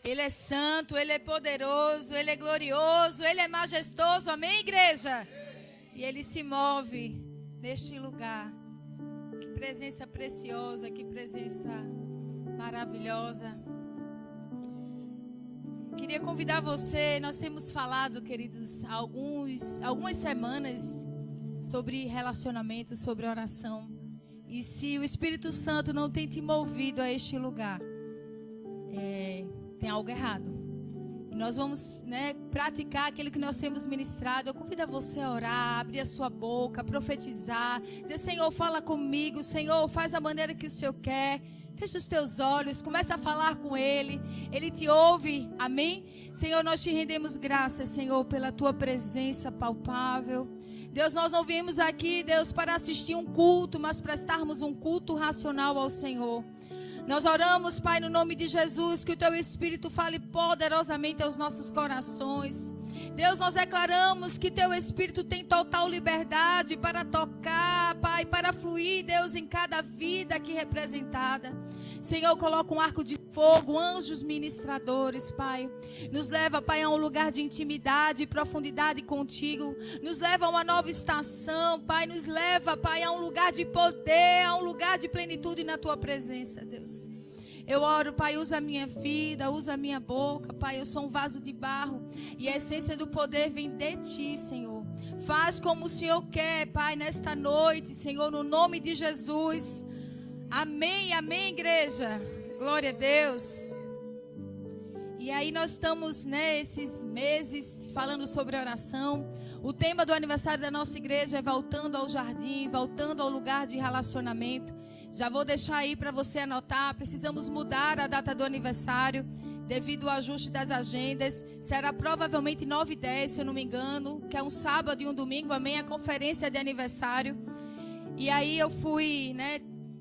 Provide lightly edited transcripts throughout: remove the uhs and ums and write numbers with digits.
Ele é santo, Ele é poderoso, Ele é glorioso, Ele é majestoso. Amém, igreja? E Ele se move neste lugar. Que presença preciosa, que presença maravilhosa. Queria convidar você, nós temos falado, queridos, algumas semanas sobre relacionamento, sobre oração. E se o Espírito Santo não tem te movido a este lugar, tem algo errado. E nós vamos, praticar aquilo que nós temos ministrado. Eu convido você a orar, abrir a sua boca, profetizar, dizer: Senhor, fala comigo, Senhor, faz da maneira que o Senhor quer. Fecha os teus olhos, começa a falar com Ele. Ele te ouve, amém? Senhor, nós te rendemos graças, Senhor, pela tua presença palpável. Deus, nós não viemos aqui, Deus, para assistir um culto, mas prestarmos um culto racional ao Senhor. Nós oramos, Pai, no nome de Jesus, que o Teu Espírito fale poderosamente aos nossos corações. Deus, nós declaramos que Teu Espírito tem total liberdade para tocar, Pai, para fluir, Deus, em cada vida aqui representada. Senhor, coloca um arco de fogo, anjos ministradores, Pai. Nos leva, Pai, a um lugar de intimidade e profundidade contigo. Nos leva a uma nova estação, Pai. Nos leva, Pai, a um lugar de poder, a um lugar de plenitude na Tua presença, Deus. Eu oro, Pai, usa a minha vida, usa a minha boca, Pai. Eu sou um vaso de barro e a essência do poder vem de Ti, Senhor. Faz como o Senhor quer, Pai, nesta noite, Senhor, no nome de Jesus. Amém, amém, igreja. Glória a Deus. E aí nós estamos, esses meses falando sobre oração. O tema do aniversário da nossa igreja é voltando ao jardim, voltando ao lugar de relacionamento. Já vou deixar aí para você anotar. Precisamos mudar a data do aniversário devido ao ajuste das agendas. Será provavelmente 9 e 10, se eu não me engano, que é um sábado e um domingo, amém, a conferência de aniversário. E aí eu fui,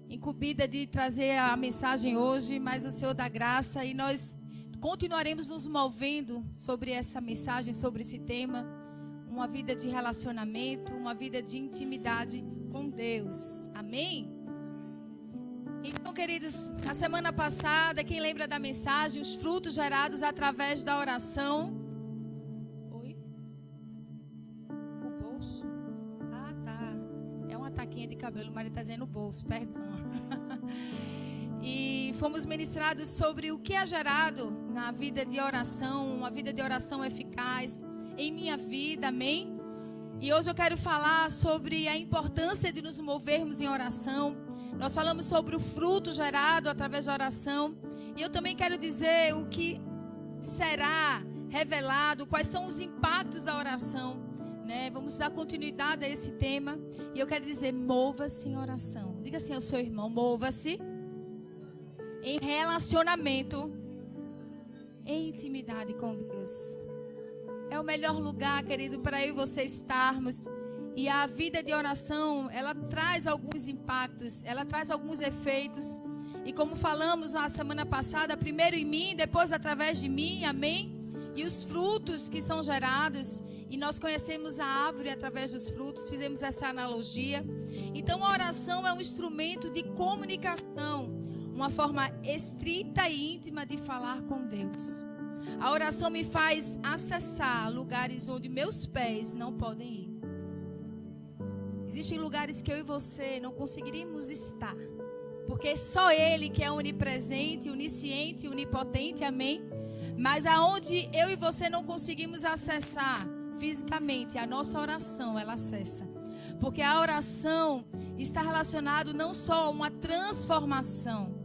incumbida de trazer a mensagem hoje, mas o Senhor dá graça e nós continuaremos nos movendo sobre essa mensagem, sobre esse tema, uma vida de relacionamento, uma vida de intimidade com Deus, amém? Então, queridos, na semana passada, quem lembra da mensagem, os frutos gerados através da oração? Oi? O bolso? Ah, tá. É uma taquinha de cabelo, o marido está dizendo bolso, perdão. E fomos ministrados sobre o que é gerado na vida de oração, uma vida de oração eficaz em minha vida, amém? E hoje eu quero falar sobre a importância de nos movermos em oração. Nós falamos sobre o fruto gerado através da oração. E eu também quero dizer o que será revelado, quais são os impactos da oração. Vamos dar continuidade a esse tema. E eu quero dizer, mova-se em oração. Diga assim ao seu irmão, mova-se em relacionamento, em intimidade com Deus. É o melhor lugar, querido, para eu e você estarmos. E a vida de oração, ela traz alguns impactos, ela traz alguns efeitos. E como falamos na semana passada, primeiro em mim, depois através de mim, amém? E os frutos que são gerados, e nós conhecemos a árvore através dos frutos, fizemos essa analogia. Então a oração é um instrumento de comunicação, uma forma estrita e íntima de falar com Deus. A oração me faz acessar lugares onde meus pés não podem ir. Existem lugares que eu e você não conseguiríamos estar, porque só Ele que é onipresente, onisciente, onipotente, amém? Mas aonde eu e você não conseguimos acessar fisicamente, a nossa oração, ela acessa. Porque a oração está relacionada não só a uma transformação,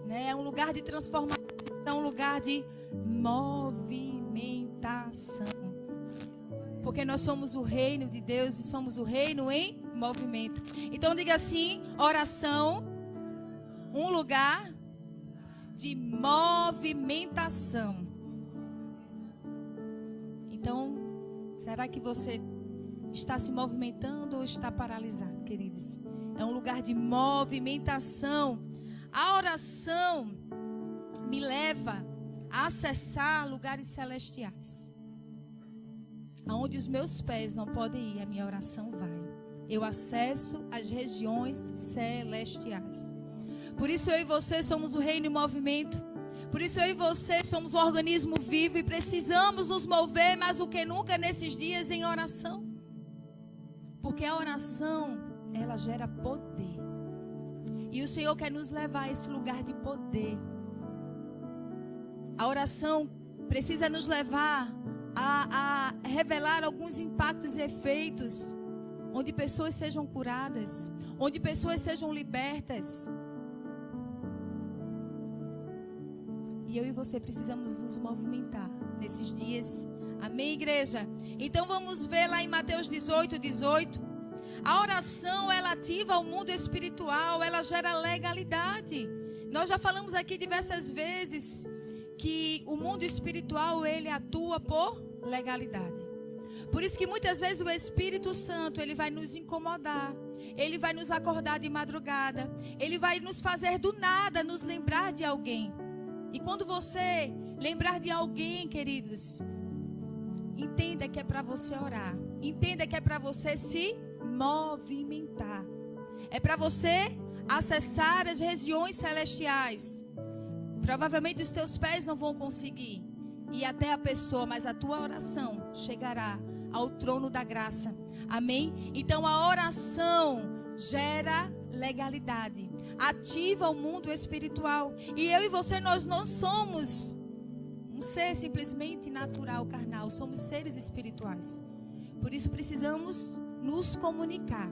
é um lugar de transformação, é um lugar de movimentação. Porque nós somos o reino de Deus e somos o reino em movimento. Então diga assim, oração, um lugar de movimentação. Então, será que você está se movimentando ou está paralisado, queridos? É um lugar de movimentação. A oração me leva a acessar lugares celestiais. Aonde os meus pés não podem ir, a minha oração vai. Eu acesso as regiões celestiais. Por isso eu e você somos o reino em movimento. Por isso eu e você somos um organismo vivo e precisamos nos mover mais do que nunca nesses dias em oração. Porque a oração, ela gera poder. E o Senhor quer nos levar a esse lugar de poder. A oração precisa nos levar a revelar alguns impactos e efeitos, onde pessoas sejam curadas, onde pessoas sejam libertas. E eu e você precisamos nos movimentar nesses dias. Amém, igreja? Então vamos ver lá em Mateus 18:18. A oração, ela ativa o mundo espiritual, ela gera legalidade. Nós já falamos aqui diversas vezes que o mundo espiritual, ele atua por legalidade. Por isso que muitas vezes o Espírito Santo, ele vai nos incomodar. Ele vai nos acordar de madrugada. Ele vai nos fazer do nada nos lembrar de alguém. E quando você lembrar de alguém, queridos, entenda que é para você orar. Entenda que é para você se movimentar. É para você acessar as regiões celestiais. Provavelmente os teus pés não vão conseguir ir até a pessoa, mas a tua oração chegará ao trono da graça. Amém? Então a oração gera legalidade, ativa o mundo espiritual. E eu e você, nós não somos um ser simplesmente natural, carnal. Somos seres espirituais. Por isso precisamos nos comunicar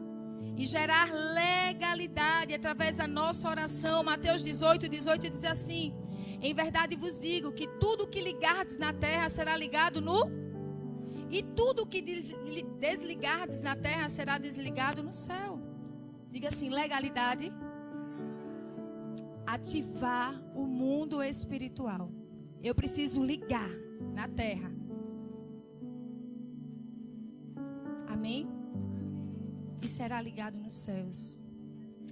e gerar legalidade através da nossa oração. Mateus 18:18 diz assim: em verdade vos digo que tudo que ligardes na terra será ligado no... E tudo que desligardes na terra será desligado no céu. Diga assim: legalidade. Ativar o mundo espiritual. Eu preciso ligar na terra. Amém? E será ligado nos céus.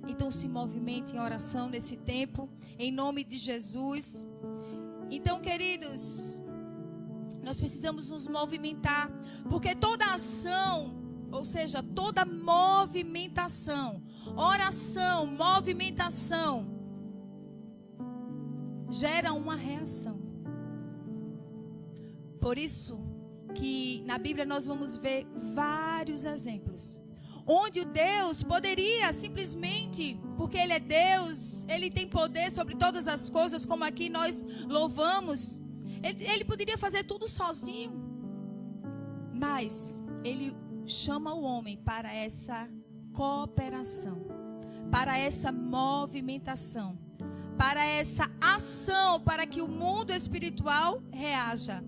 Então se movimente em oração nesse tempo, em nome de Jesus. Então, queridos, nós precisamos nos movimentar, porque toda ação, ou seja, toda movimentação, oração, movimentação, gera uma reação. Por isso que na Bíblia nós vamos ver vários exemplos onde o Deus poderia simplesmente, porque Ele é Deus, Ele tem poder sobre todas as coisas, como aqui nós louvamos, Ele poderia fazer tudo sozinho, mas Ele chama o homem para essa cooperação, para essa movimentação, para essa ação, para que o mundo espiritual reaja.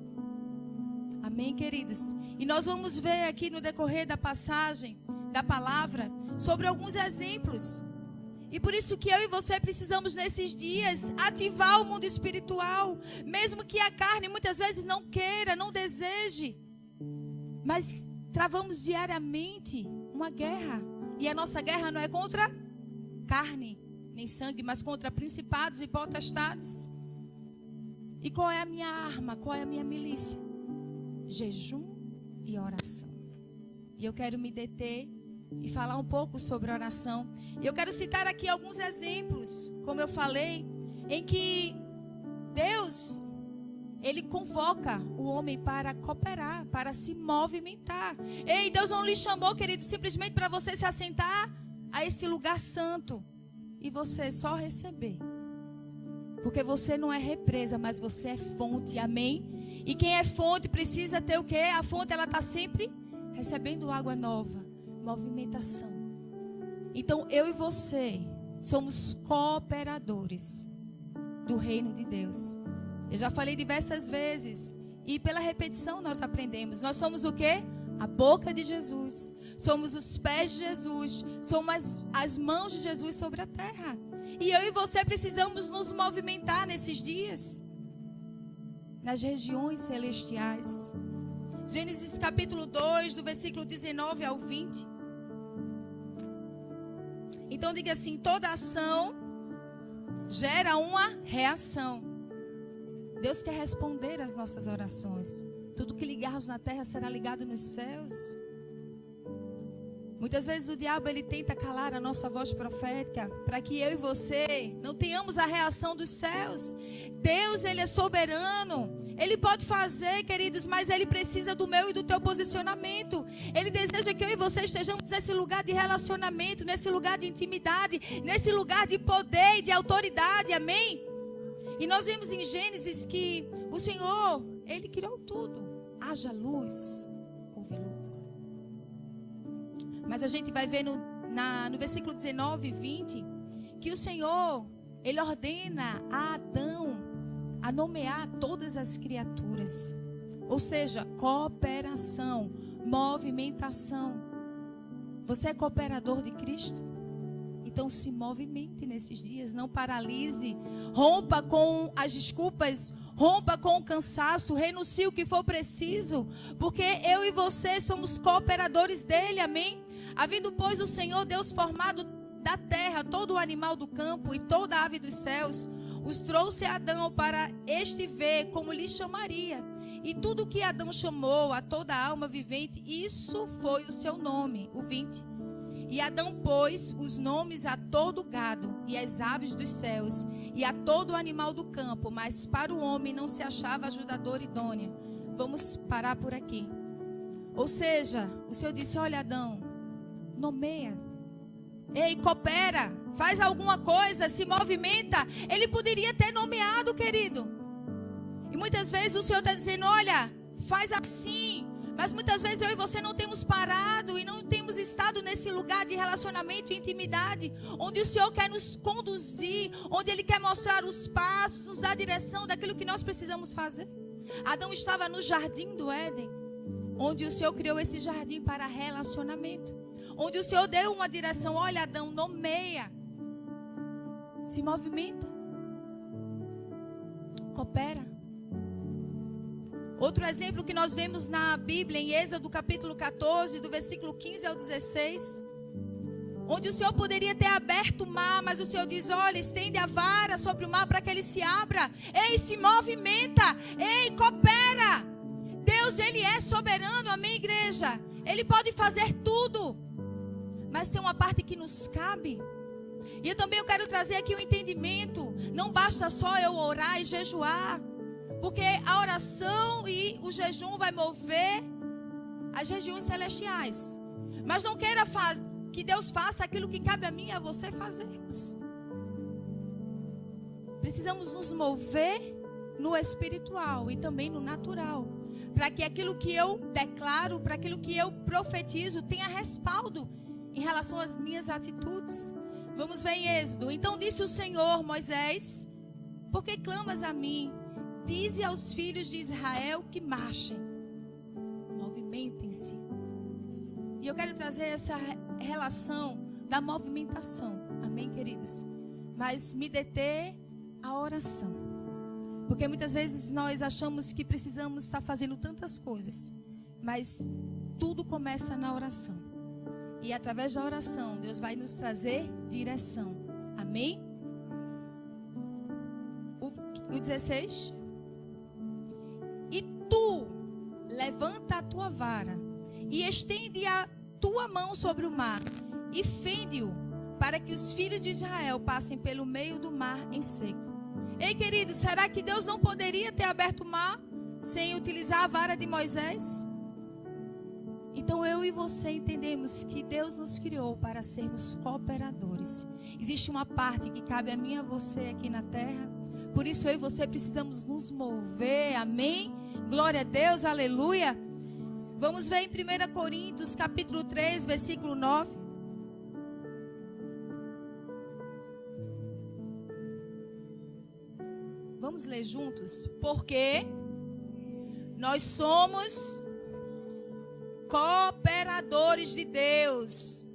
Amém, queridos? E nós vamos ver aqui no decorrer da passagem da palavra sobre alguns exemplos. E por isso que eu e você precisamos nesses dias ativar o mundo espiritual, mesmo que a carne muitas vezes não queira, não deseje. Mas travamos diariamente uma guerra. E a nossa guerra não é contra carne nem sangue, mas contra principados e potestades. E qual é a minha arma? Qual é a minha milícia? Jejum e oração. E eu quero me deter e falar um pouco sobre oração. E eu quero citar aqui alguns exemplos, como eu falei, em que Deus, Ele convoca o homem para cooperar, para se movimentar. Ei, Deus não lhe chamou, querido, simplesmente para você se assentar a esse lugar santo e você só receber. Porque você não é represa, mas você é fonte, amém? E quem é fonte precisa ter o quê? A fonte, ela está sempre recebendo água nova, movimentação. Então eu e você somos cooperadores do reino de Deus. Eu já falei diversas vezes e pela repetição nós aprendemos. Nós somos o quê? A boca de Jesus. Somos os pés de Jesus. Somos as mãos de Jesus sobre a terra. E eu e você precisamos nos movimentar nesses dias nas regiões celestiais. Gênesis capítulo 2, do versículo 19 ao 20. Então diga assim: toda ação gera uma reação. Deus quer responder às nossas orações. Tudo que ligarmos na terra será ligado nos céus. Muitas vezes o diabo ele tenta calar a nossa voz profética para que eu e você não tenhamos a reação dos céus. Deus, ele é soberano. Ele pode fazer, queridos, mas ele precisa do meu e do teu posicionamento. Ele deseja que eu e você estejamos nesse lugar de relacionamento, nesse lugar de intimidade, nesse lugar de poder e de autoridade. Amém? E nós vemos em Gênesis que o Senhor, ele criou tudo. Haja luz, houve luz. Mas a gente vai ver no versículo 19 e 20 que o Senhor, ele ordena a Adão a nomear todas as criaturas. Ou seja, cooperação, movimentação. Você é cooperador de Cristo? Então se movimente nesses dias, não paralise, rompa com as desculpas, rompa com o cansaço, renuncie o que for preciso, porque eu e você somos cooperadores dele, amém? Havendo, pois, o Senhor Deus formado da terra todo o animal do campo e toda a ave dos céus, os trouxe a Adão para este ver como lhe chamaria. E tudo que Adão chamou a toda a alma vivente, isso foi o seu nome, o 20. E Adão pôs os nomes a todo o gado e às aves dos céus e a todo o animal do campo, mas para o homem não se achava ajudador idôneo. Vamos parar por aqui. Ou seja, o Senhor disse, olha Adão, nomeia. Ei, coopera, faz alguma coisa, se movimenta. Ele poderia ter nomeado, querido. E muitas vezes o Senhor está dizendo, olha, faz assim. Mas muitas vezes eu e você não temos parado e não temos estado nesse lugar de relacionamento e intimidade, onde o Senhor quer nos conduzir, onde Ele quer mostrar os passos, nos dar a direção daquilo que nós precisamos fazer. Adão estava no jardim do Éden, onde o Senhor criou esse jardim para relacionamento, onde o Senhor deu uma direção, olha Adão, nomeia, se movimenta, coopera. Outro exemplo que nós vemos na Bíblia, em Êxodo capítulo 14, do versículo 15 ao 16, onde o Senhor poderia ter aberto o mar, mas o Senhor diz, olha, estende a vara sobre o mar para que ele se abra. Ei, se movimenta, ei, coopera. Deus, ele é soberano, amém, igreja? Ele pode fazer tudo, mas tem uma parte que nos cabe. E eu também quero trazer aqui o entendimento, não basta só eu orar e jejuar, porque a oração e o jejum vai mover as regiões celestiais. Mas não queira que Deus faça aquilo que cabe a mim e a você fazermos. Precisamos nos mover no espiritual e também no natural, para que aquilo que eu declaro, para aquilo que eu profetizo, tenha respaldo em relação às minhas atitudes. Vamos ver em Êxodo. Então disse o Senhor, Moisés, por que clamas a mim? Dize aos filhos de Israel que marchem, movimentem-se. E eu quero trazer essa relação da movimentação, amém, queridos? Mas me deter a oração, porque muitas vezes nós achamos que precisamos estar fazendo tantas coisas, mas tudo começa na oração. E através da oração, Deus vai nos trazer direção, amém? O 16... E tu levanta a tua vara e estende a tua mão sobre o mar e fende-o para que os filhos de Israel passem pelo meio do mar em seco. Ei, queridos, será que Deus não poderia ter aberto o mar sem utilizar a vara de Moisés? Então eu e você entendemos que Deus nos criou para sermos cooperadores. Existe uma parte que cabe a mim e a você aqui na terra. Por isso eu e você precisamos nos mover, amém? Glória a Deus, aleluia. Vamos ver em 1 Coríntios capítulo 3, versículo 9. Vamos ler juntos? Porque nós somos cooperadores de Deus.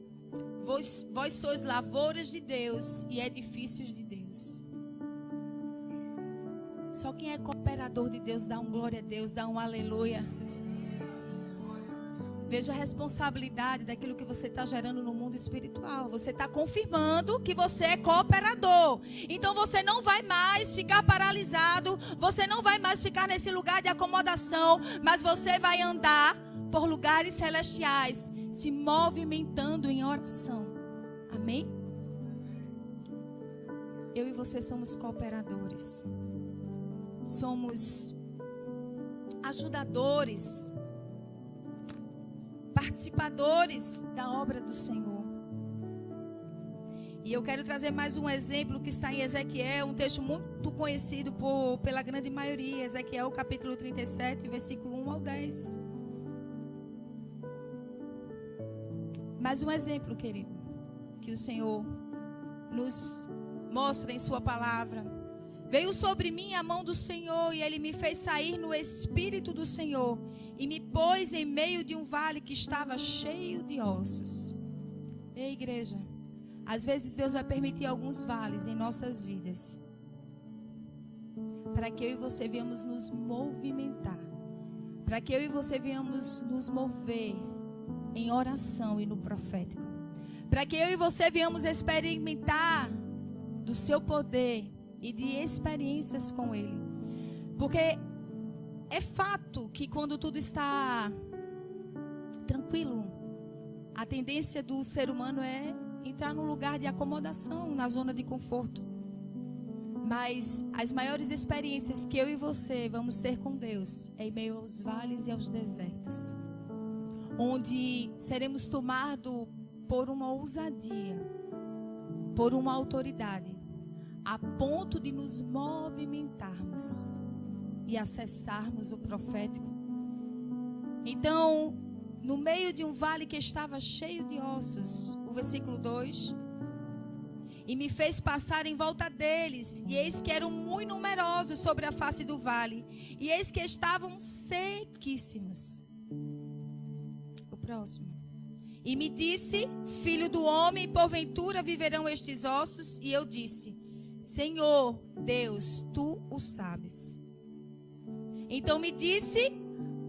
Vós sois lavouras de Deus e edifícios de Deus. Só quem é cooperador de Deus dá um glória a Deus, dá um aleluia. Veja a responsabilidade daquilo que você está gerando no mundo espiritual. Você está confirmando que você é cooperador. Então você não vai mais ficar paralisado. Você não vai mais ficar nesse lugar de acomodação. Mas você vai andar por lugares celestiais, se movimentando em oração. Amém? Eu e você somos cooperadores. Somos ajudadores, participadores da obra do Senhor. E eu quero trazer mais um exemplo que está em Ezequiel, um texto muito conhecido pela grande maioria. Ezequiel capítulo 37, versículo 1 ao 10. Mais um exemplo, querido, que o Senhor nos mostra em sua palavra. Veio sobre mim a mão do Senhor e Ele me fez sair no Espírito do Senhor e me pôs em meio de um vale que estava cheio de ossos. Ei, igreja, às vezes Deus vai permitir alguns vales em nossas vidas para que eu e você venhamos nos movimentar, para que eu e você venhamos nos mover em oração e no profético, para que eu e você venhamos experimentar do seu poder e de experiências com Ele. Porque é fato que quando tudo está tranquilo, a tendência do ser humano é entrar num lugar de acomodação, na zona de conforto. Mas as maiores experiências que eu e você vamos ter com Deus é em meio aos vales e aos desertos, onde seremos tomados por uma ousadia, por uma autoridade, a ponto de nos movimentarmos e acessarmos o profético. Então, no meio de um vale que estava cheio de ossos, o versículo 2, e me fez passar em volta deles, e eis que eram muito numerosos sobre a face do vale, e eis que estavam sequíssimos. O próximo. E me disse: filho do homem, porventura viverão estes ossos? E eu disse: Senhor Deus, tu o sabes. Então me disse: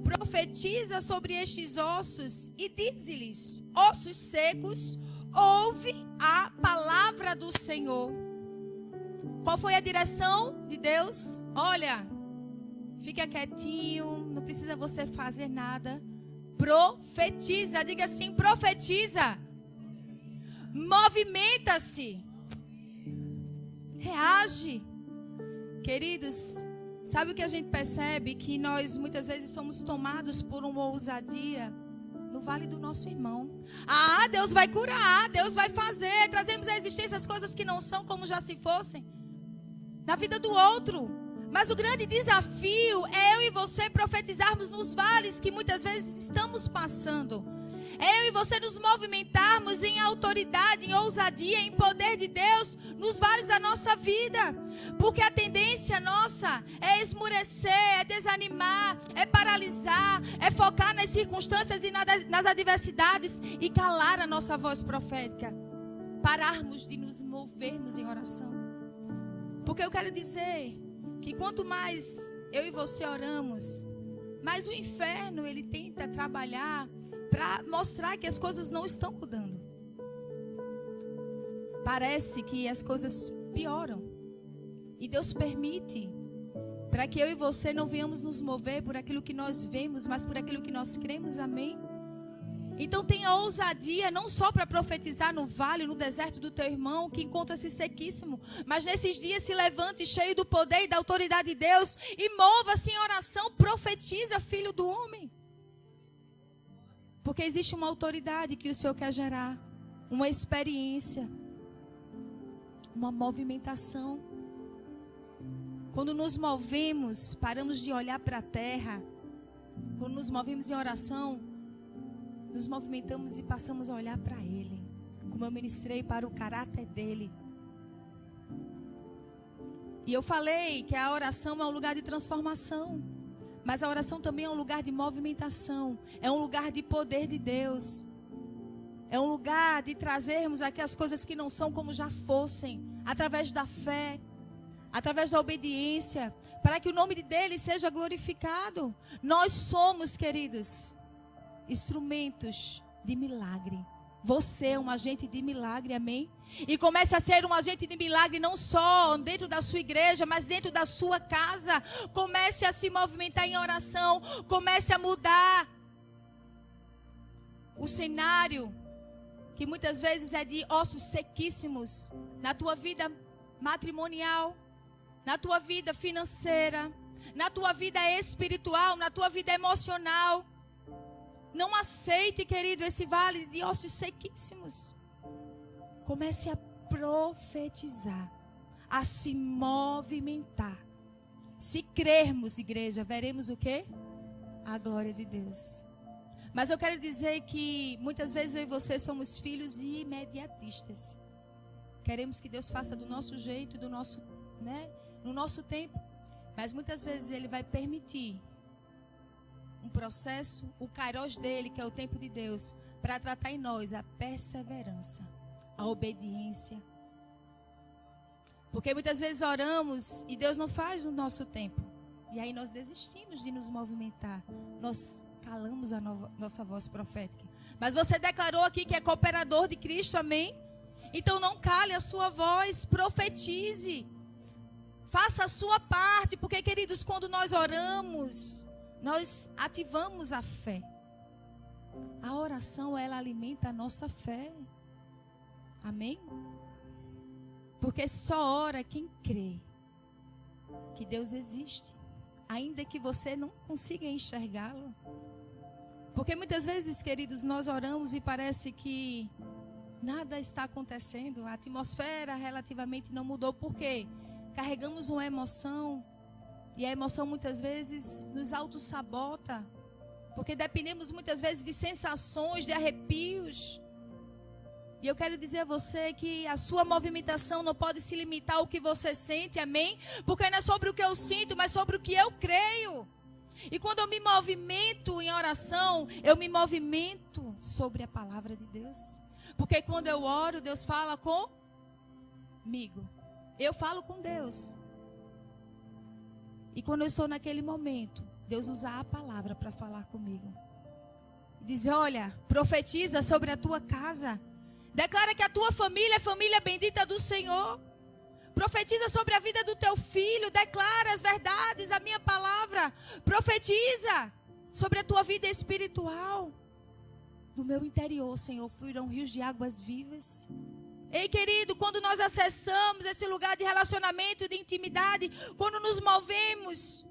profetiza sobre estes ossos e dize-lhes: ossos secos, ouve a palavra do Senhor. Qual foi a direção de Deus? Olha, fica quietinho, não precisa você fazer nada. Profetiza, diga assim: profetiza. Movimenta-se. Reage. Queridos, sabe o que a gente percebe? Que nós muitas vezes somos tomados por uma ousadia no vale do nosso irmão. Ah, Deus vai curar, Deus vai fazer. Trazemos à existência as coisas que não são como já se fossem na vida do outro. Mas o grande desafio é eu e você profetizarmos nos vales que muitas vezes estamos passando. É eu e você nos movimentarmos em autoridade, em ousadia, em poder de Deus nos vales da nossa vida. Porque a tendência nossa é esmurecer, é desanimar, é paralisar, é focar nas circunstâncias e nas adversidades e calar a nossa voz profética. Pararmos de nos movermos em oração. Porque eu quero dizer que quanto mais eu e você oramos, mais o inferno ele tenta trabalhar para mostrar que as coisas não estão mudando. Parece que as coisas pioram. E Deus permite para que eu e você não venhamos nos mover por aquilo que nós vemos, mas por aquilo que nós cremos. Amém? Então tenha ousadia não só para profetizar no vale, no deserto do teu irmão que encontra-se sequíssimo, mas nesses dias se levante cheio do poder e da autoridade de Deus e mova-se em oração, profetiza, filho do homem. Porque existe uma autoridade que o Senhor quer gerar, uma experiência, uma movimentação. Quando nos movemos, paramos de olhar para a terra. Quando nos movemos em oração, nos movimentamos e passamos a olhar para Ele, como eu ministrei, para o caráter dEle. E eu falei que a oração é um lugar de transformação, mas a oração também é um lugar de movimentação, é um lugar de poder de Deus, é um lugar de trazermos aqui as coisas que não são como já fossem, através da fé, através da obediência, para que o nome dEle seja glorificado. Nós somos, queridos, instrumentos de milagre. Você é um agente de milagre, amém? E comece a ser um agente de milagre não só dentro da sua igreja, mas dentro da sua casa. Comece a se movimentar em oração, comece a mudar o cenário que muitas vezes é de ossos sequíssimos na tua vida matrimonial, na tua vida financeira, na tua vida espiritual, na tua vida emocional. Não aceite, querido, esse vale de ossos sequíssimos. Comece a profetizar, a se movimentar. Se crermos, igreja, veremos o quê? A glória de Deus. Mas eu quero dizer que muitas vezes eu e você somos filhos imediatistas. Queremos que Deus faça do nosso jeito, no nosso tempo. Mas muitas vezes Ele vai permitir um processo, o kairos dele, que é o tempo de Deus, para tratar em nós a perseverança, a obediência. Porque muitas vezes oramos e Deus não faz no nosso tempo. E aí nós desistimos de nos movimentar. Nós calamos a nossa voz profética. Mas você declarou aqui que é cooperador de Cristo, amém? Então não cale a sua voz, profetize. Faça a sua parte, porque, queridos, quando nós oramos, nós ativamos a fé. A oração, ela alimenta a nossa fé. Amém? Porque só ora quem crê que Deus existe, ainda que você não consiga enxergá-lo. Porque muitas vezes, queridos, nós oramos e parece que nada está acontecendo. A atmosfera relativamente não mudou. Por quê? Carregamos uma emoção. E a emoção muitas vezes nos autossabota. Porque dependemos muitas vezes de sensações, de arrepios. E eu quero dizer a você que a sua movimentação não pode se limitar ao que você sente, amém? Porque não é sobre o que eu sinto, mas sobre o que eu creio. E quando eu me movimento em oração, eu me movimento sobre a palavra de Deus. Porque quando eu oro, Deus fala comigo. Eu falo com Deus. E quando eu estou naquele momento, Deus usa a palavra para falar comigo. Diz, olha, profetiza sobre a tua casa. Declara que a tua família é família bendita do Senhor. Profetiza sobre a vida do teu filho. Declara as verdades, a minha palavra. Profetiza sobre a tua vida espiritual. Do meu interior, Senhor, fluirão rios de águas vivas. Ei, querido, quando nós acessamos esse lugar de relacionamento e de intimidade, quando nos movemos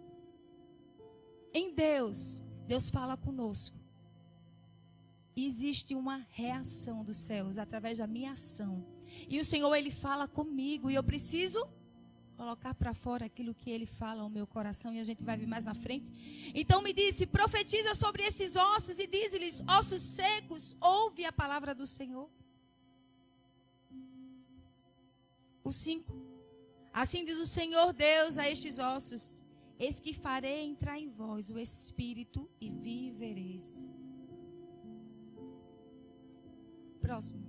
em Deus, Deus fala conosco. E existe uma reação dos céus através da minha ação. E o Senhor, Ele fala comigo. E eu preciso colocar para fora aquilo que Ele fala ao meu coração. E a gente vai ver mais na frente. Então me disse, profetiza sobre esses ossos e diz-lhes, ossos secos, ouve a palavra do Senhor. O 5. Assim diz o Senhor Deus a estes ossos. Eis que farei entrar em vós o Espírito e vivereis. Próximo.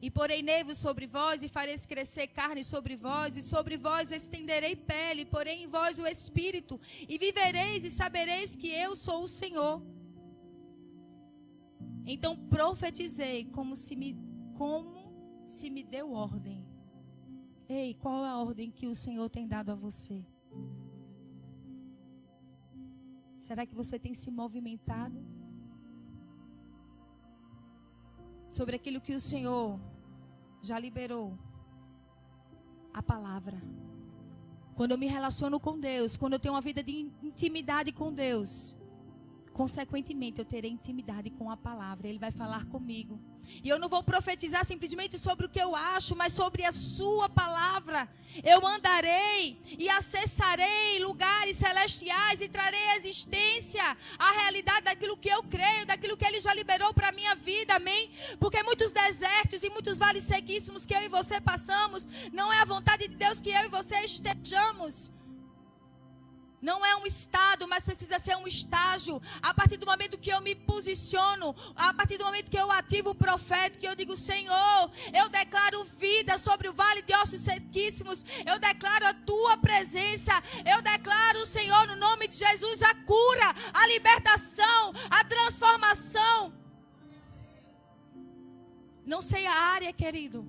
E porei nervos sobre vós, e fareis crescer carne sobre vós, e sobre vós estenderei pele, e porei em vós o Espírito, e vivereis e sabereis que eu sou o Senhor. Então profetizei como se me deu ordem. Ei, qual é a ordem que o Senhor tem dado a você? Será que você tem se movimentado sobre aquilo que o Senhor já liberou? A palavra. Quando eu me relaciono com Deus, quando eu tenho uma vida de intimidade com Deus, consequentemente eu terei intimidade com a palavra. Ele vai falar comigo. E eu não vou profetizar simplesmente sobre o que eu acho, mas sobre a sua palavra. Eu andarei e acessarei lugares celestiais e trarei à existência a realidade daquilo que eu creio, daquilo que Ele já liberou para a minha vida, amém? Porque muitos desertos e muitos vales sequíssimos que eu e você passamos, não é a vontade de Deus que eu e você estejamos. Não é um estado, mas precisa ser um estágio. A partir do momento que eu me posiciono, a partir do momento que eu ativo o profeta, que eu digo, Senhor, eu declaro vida sobre o vale de ossos sequíssimos. Eu declaro a tua presença. Eu declaro, Senhor, no nome de Jesus, a cura, a libertação, a transformação. Não sei a área, querido,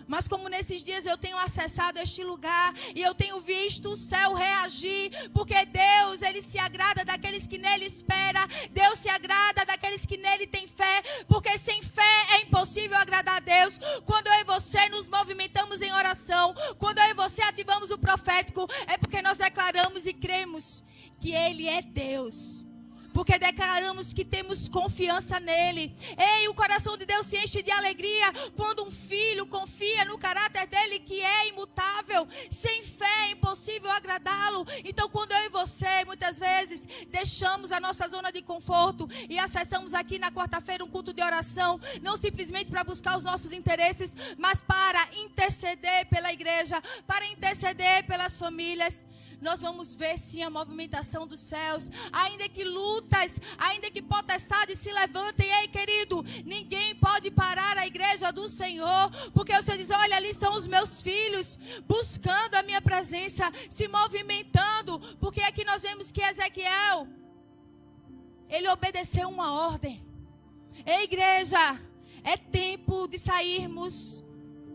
Mas como nesses dias eu tenho acessado este lugar e eu tenho visto o céu reagir, porque Deus, Ele se agrada daqueles que nele esperam, Deus se agrada daqueles que nele têm fé, porque sem fé é impossível agradar a Deus. Quando eu e você nos movimentamos em oração, quando eu e você ativamos o profético, é porque nós declaramos e cremos que Ele é Deus. Porque declaramos que temos confiança nele. Ei, o coração de Deus se enche de alegria quando um filho confia no caráter dele, que é imutável. Sem fé é impossível agradá-lo. Então, quando eu e você, muitas vezes, deixamos a nossa zona de conforto e acessamos aqui na quarta-feira um culto de oração, não simplesmente para buscar os nossos interesses, mas para interceder pela igreja, para interceder pelas famílias, nós vamos ver sim a movimentação dos céus. Ainda que lutas, ainda que potestades se levantem, ei querido, ninguém pode parar a igreja do Senhor, porque o Senhor diz, olha, ali estão os meus filhos, buscando a minha presença, se movimentando, porque aqui nós vemos que Ezequiel, ele obedeceu uma ordem. Ei igreja, é tempo de sairmos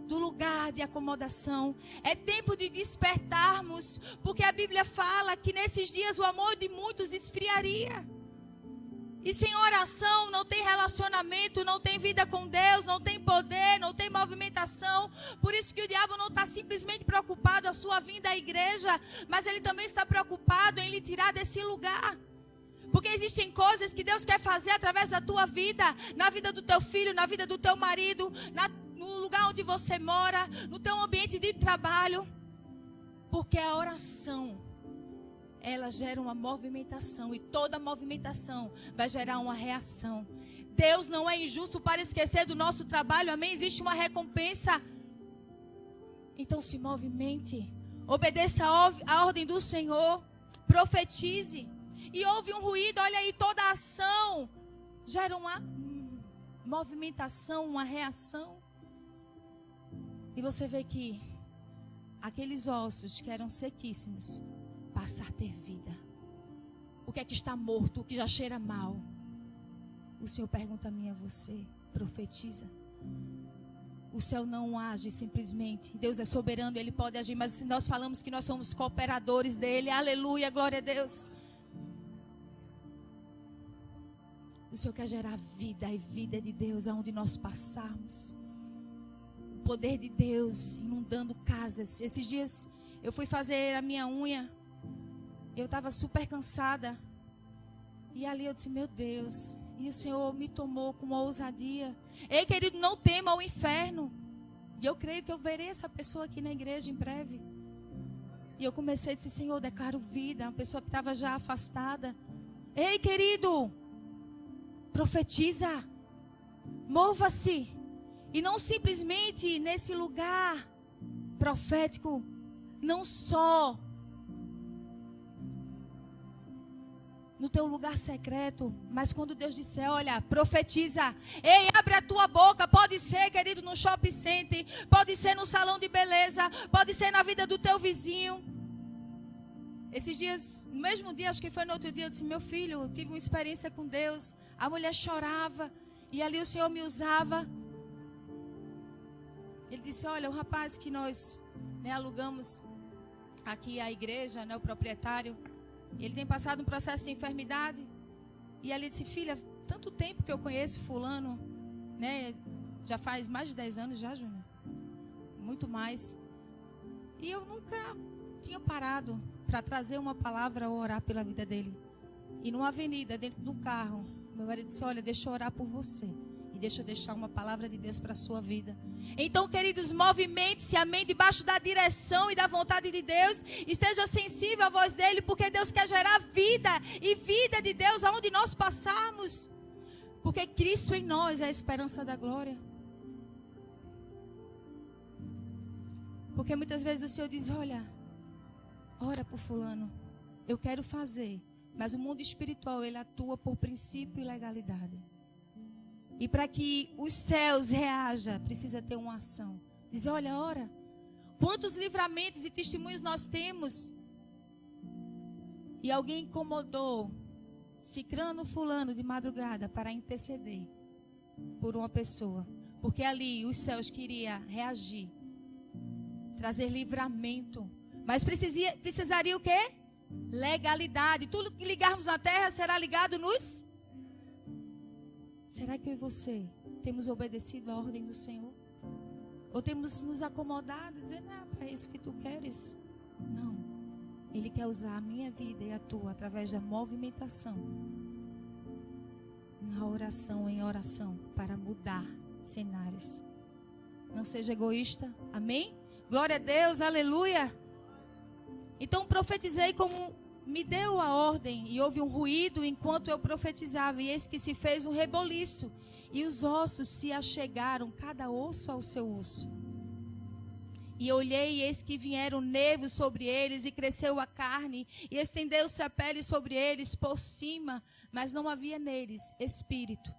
do lugar de acomodação, é tempo de despertarmos, porque a Bíblia fala que nesses dias o amor de muitos esfriaria, e sem oração não tem relacionamento, não tem vida com Deus, não tem poder, não tem movimentação. Por isso que o diabo não está simplesmente preocupado com a sua vinda à igreja, mas ele também está preocupado em lhe tirar desse lugar. Porque existem coisas que Deus quer fazer através da tua vida, na vida do teu filho, na vida do teu marido, no lugar onde você mora, no teu ambiente de trabalho. Porque a oração, ela gera uma movimentação, e toda movimentação vai gerar uma reação. Deus não é injusto para esquecer do nosso trabalho, amém? Existe uma recompensa. Então se movimente, obedeça a ordem do Senhor, profetize. E houve um ruído, olha aí, toda a ação gera uma movimentação, uma reação. E você vê que aqueles ossos que eram sequíssimos passam a ter vida. O que é que está morto, o que já cheira mal? O Senhor pergunta a mim e a você, profetiza. O céu não age simplesmente. Deus é soberano, Ele pode agir, mas nós falamos que nós somos cooperadores dEle. Aleluia, glória a Deus. O Senhor quer gerar vida e vida de Deus aonde nós passarmos. O poder de Deus inundando casas. Esses dias eu fui fazer a minha unha. Eu estava super cansada. E ali eu disse, meu Deus. E o Senhor me tomou com uma ousadia. Ei, querido, não tema o inferno. E eu creio que eu verei essa pessoa aqui na igreja em breve. E eu comecei a dizer, Senhor, eu declaro vida. Uma pessoa que estava já afastada. Ei, querido, profetiza. Mova-se. E não simplesmente nesse lugar profético, não só no teu lugar secreto, mas quando Deus disser, olha, profetiza. Ei, abre a tua boca. Pode ser, querido, no shopping center, pode ser no salão de beleza, pode ser na vida do teu vizinho. Esses dias, no mesmo dia, acho que foi no outro dia, eu disse, meu filho, eu tive uma experiência com Deus. A mulher chorava e ali o Senhor me usava. Ele disse, olha, o rapaz que nós alugamos aqui a igreja, o proprietário, ele tem passado um processo de enfermidade. E ele disse, filha, tanto tempo que eu conheço fulano, já faz mais de 10 anos já, Júnior. Muito mais. E eu nunca tinha parado para trazer uma palavra ou orar pela vida dele. E numa avenida, dentro do carro, meu marido disse, olha, deixa eu orar por você. E deixa eu deixar uma palavra de Deus para a sua vida. Então, queridos, movimente-se, amém, debaixo da direção e da vontade de Deus. Esteja sensível à voz dele, porque Deus quer gerar vida e vida de Deus aonde nós passarmos. Porque Cristo em nós é a esperança da glória. Porque muitas vezes o Senhor diz, olha, ora por fulano, eu quero fazer. Mas o mundo espiritual, ele atua por princípio e legalidade. E para que os céus reajam, precisa ter uma ação. Diz, olha, ora, quantos livramentos e testemunhos nós temos. E alguém incomodou cicrano fulano de madrugada para interceder por uma pessoa. Porque ali os céus queriam reagir trazer livramento. Mas precisaria o quê? Legalidade. Tudo que ligarmos na terra será ligado nos... Será que eu e você temos obedecido à ordem do Senhor? Ou temos nos acomodado, dizendo, é isso que tu queres? Não. Ele quer usar a minha vida e a tua através da movimentação, na oração, em oração, para mudar cenários. Não seja egoísta. Amém? Glória a Deus, aleluia. Então profetizei como me deu a ordem, e houve um ruído enquanto eu profetizava, e eis que se fez um reboliço, e os ossos se achegaram, cada osso ao seu osso. E olhei, e eis que vieram nervos sobre eles, e cresceu a carne, e estendeu-se a pele sobre eles por cima, mas não havia neles espírito.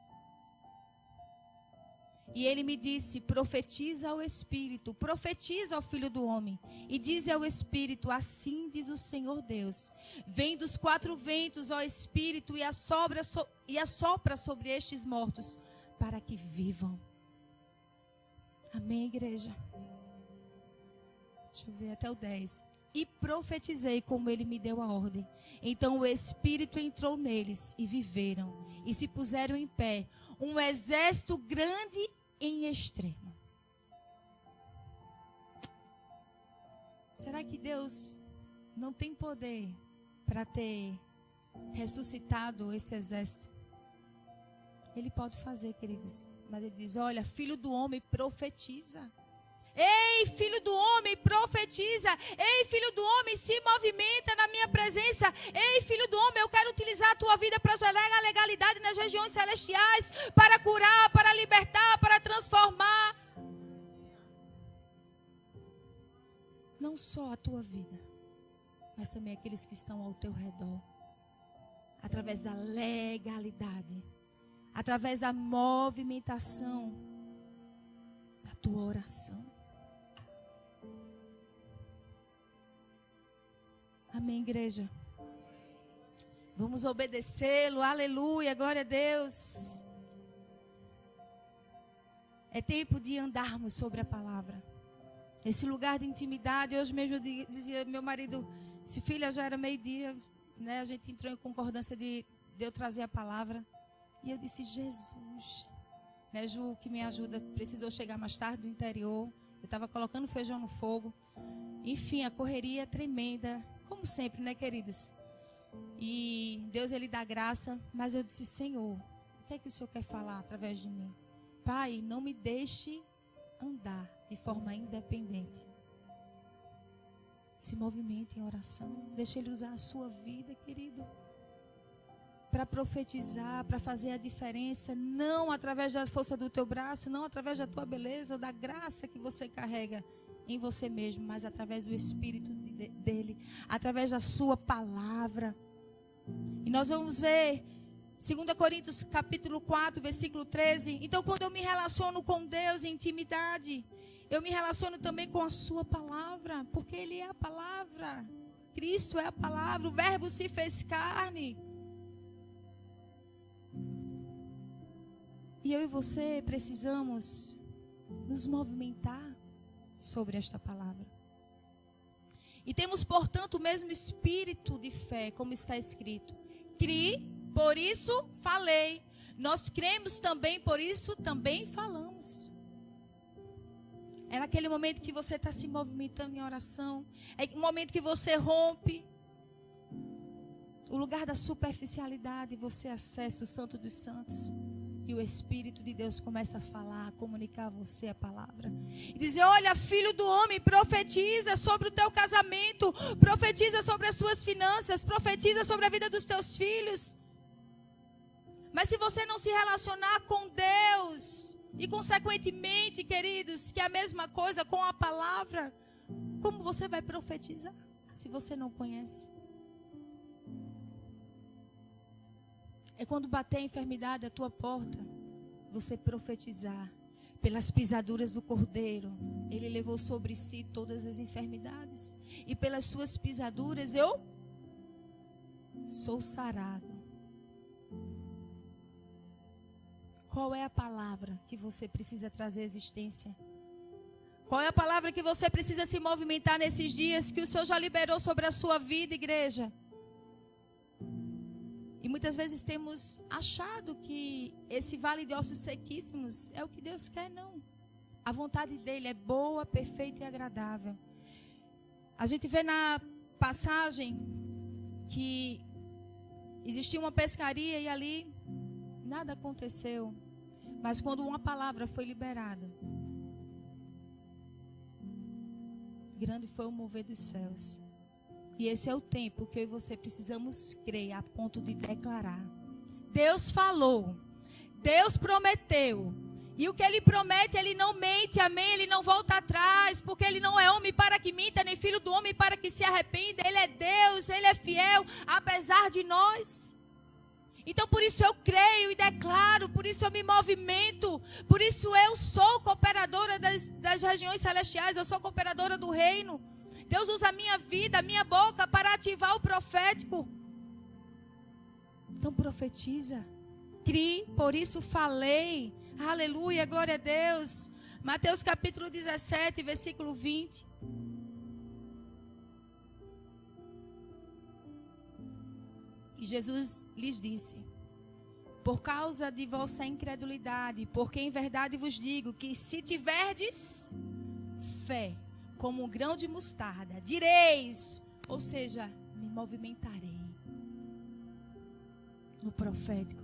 E ele me disse, profetiza ao Espírito, profetiza ao Filho do Homem, e diz ao Espírito, assim diz o Senhor Deus, vem dos quatro ventos, ó Espírito, e assopra sobre estes mortos, para que vivam. Amém, igreja? Deixa eu ver até o 10. E profetizei como ele me deu a ordem. Então o Espírito entrou neles, e viveram, e se puseram em pé, um exército grande em extremo. Será que Deus não tem poder para ter ressuscitado esse exército? Ele pode fazer, queridos. Mas ele diz, olha, filho do homem, profetiza. Ei, filho do homem, profetiza. Ei, filho do homem, se movimenta na minha presença. Ei, filho do homem, eu quero utilizar a tua vida para gerar a legalidade nas regiões celestiais, para curar, para libertar, para transformar. Não só a tua vida, mas também aqueles que estão ao teu redor. Através da legalidade, através da movimentação da tua oração. Amém, igreja? Vamos obedecê-lo, aleluia, glória a Deus. É tempo de andarmos sobre a palavra. Esse lugar de intimidade, hoje mesmo eu dizia, meu marido, se filha, já era meio-dia, né? A gente entrou em concordância de eu trazer a palavra. E eu disse, Jesus, né, Ju, que me ajuda, precisou chegar mais tarde do interior. Eu estava colocando feijão no fogo. Enfim, a correria tremenda. Como sempre, né, queridos? E Deus, Ele dá graça. Mas eu disse, Senhor, o que é que o Senhor quer falar através de mim? Pai, não me deixe andar de forma independente. Se movimente em oração. Deixe Ele usar a sua vida, querido. Para profetizar, para fazer a diferença. Não através da força do teu braço, não através da tua beleza ou da graça que você carrega em você mesmo, mas através do Espírito dele, através da sua palavra. E nós vamos ver 2 Coríntios capítulo 4, versículo 13. Então, quando eu me relaciono com Deus em intimidade, eu me relaciono também com a sua palavra, porque Ele é a palavra. Cristo é a palavra, o Verbo se fez carne. E eu e você precisamos nos movimentar sobre esta palavra. E temos, portanto, o mesmo espírito de fé, como está escrito. Cri, por isso falei. Nós cremos também, por isso também falamos. É naquele momento que você está se movimentando em oração. É o momento que você rompe o lugar da superficialidade. Você acessa o Santo dos Santos. E o Espírito de Deus começa a falar, a comunicar a você a palavra. E dizer, olha, filho do homem, profetiza sobre o teu casamento. Profetiza sobre as tuas finanças. Profetiza sobre a vida dos teus filhos. Mas se você não se relacionar com Deus, e consequentemente, queridos, que é a mesma coisa com a palavra, como você vai profetizar se você não conhece? É quando bater a enfermidade à tua porta, você profetizar. Pelas pisaduras do Cordeiro, Ele levou sobre si todas as enfermidades. E pelas suas pisaduras eu sou sarado. Qual é a palavra que você precisa trazer à existência? Qual é a palavra que você precisa se movimentar nesses dias que o Senhor já liberou sobre a sua vida, igreja? E muitas vezes temos achado que esse vale de ossos sequíssimos é o que Deus quer, não. A vontade dele é boa, perfeita e agradável. A gente vê na passagem que existia uma pescaria e ali nada aconteceu. Mas quando uma palavra foi liberada, grande foi o mover dos céus. E esse é o tempo que eu e você precisamos crer a ponto de declarar. Deus falou, Deus prometeu. E o que Ele promete, Ele não mente, amém? Ele não volta atrás, porque Ele não é homem para que minta, nem filho do homem para que se arrependa. Ele é Deus, Ele é fiel, apesar de nós. Então por isso eu creio e declaro, por isso eu me movimento, por isso eu sou cooperadora das regiões celestiais, eu sou cooperadora do reino. Deus usa a minha vida, a minha boca para ativar o profético. Então profetiza, crie, por isso falei. Aleluia, glória a Deus. Mateus capítulo 17, versículo 20. E Jesus lhes disse: por causa de vossa incredulidade, porque em verdade vos digo que se tiverdes fé como um grão de mostarda, direis, ou seja, me movimentarei no profético.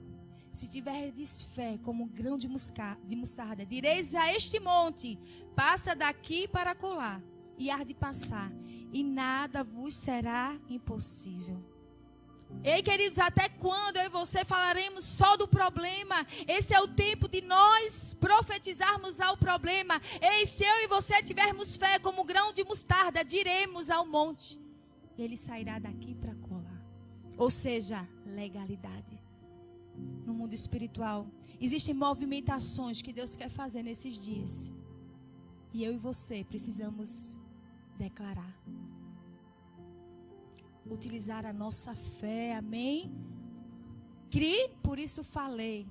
Se tiverdes fé como um grão de mostarda, direis a este monte, passa daqui para acolá, e há de passar, e nada vos será impossível. Ei, queridos, até quando eu e você falaremos só do problema? Esse é o tempo de nós profetizarmos ao problema. Ei, se eu e você tivermos fé como um grão de mostarda, diremos ao monte, e ele sairá daqui para acolá. Ou seja, legalidade. No mundo espiritual, existem movimentações que Deus quer fazer nesses dias. E eu e você precisamos declarar. Utilizar a nossa fé, amém? Crie, por isso falei.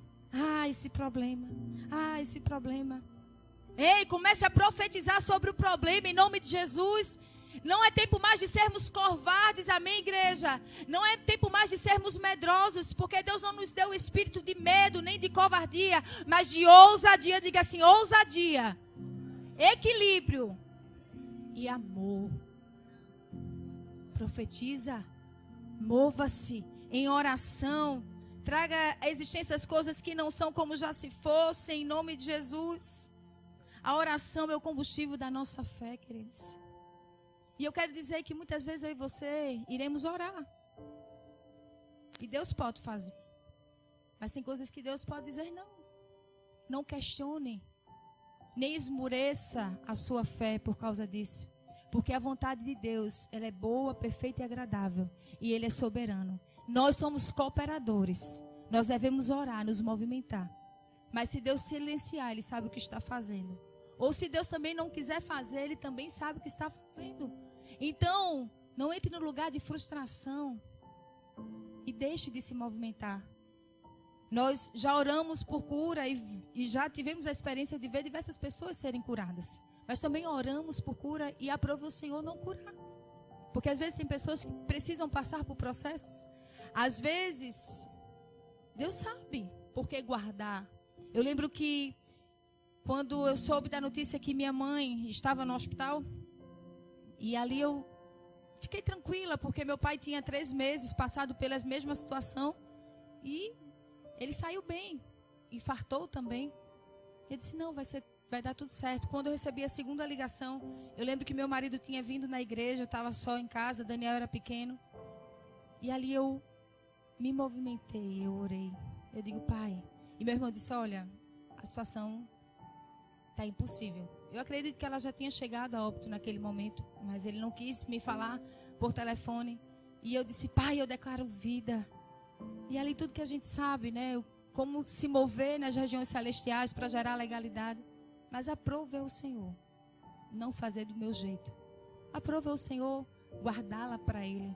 Esse problema. Esse problema. Ei, comece a profetizar sobre o problema em nome de Jesus. Não é tempo mais de sermos covardes, amém, igreja? Não é tempo mais de sermos medrosos, porque Deus não nos deu o espírito de medo, nem de covardia, mas de ousadia. Diga assim, ousadia, equilíbrio e amor. Profetiza, mova-se em oração, traga à existência as coisas que não são como já se fossem, em nome de Jesus. A oração é o combustível da nossa fé, queridos. E eu quero dizer que muitas vezes eu e você iremos orar. E Deus pode fazer. Mas tem coisas que Deus pode dizer não. Não questione. Nem esmureça a sua fé por causa disso. Porque a vontade de Deus, ela é boa, perfeita e agradável. E Ele é soberano. Nós somos cooperadores. Nós devemos orar, nos movimentar. Mas se Deus silenciar, Ele sabe o que está fazendo. Ou se Deus também não quiser fazer, Ele também sabe o que está fazendo. Então, não entre no lugar de frustração. E deixe de se movimentar. Nós já oramos por cura e já tivemos a experiência de ver diversas pessoas serem curadas. Mas também oramos por cura e aprova o Senhor não curar. Porque às vezes tem pessoas que precisam passar por processos. Às vezes, Deus sabe por que guardar. Eu lembro que quando eu soube da notícia que minha mãe estava no hospital, e ali eu fiquei tranquila, porque meu pai tinha 3 meses passado pela mesma situação, e ele saiu bem, infartou também. Eu disse, não, vai dar tudo certo. Quando eu recebi a segunda ligação, eu lembro que meu marido tinha vindo na igreja, eu estava só em casa, Daniel era pequeno, e ali eu me movimentei, eu orei. Eu digo, pai, e meu irmão disse, olha, a situação está impossível. Eu acredito que ela já tinha chegado a óbito naquele momento, mas ele não quis me falar por telefone. E eu disse, pai, eu declaro vida. E ali tudo que a gente sabe, né? Como se mover nas regiões celestiais para gerar legalidade. Mas aprove o Senhor não fazer do meu jeito. Aprove o Senhor guardá-la para Ele.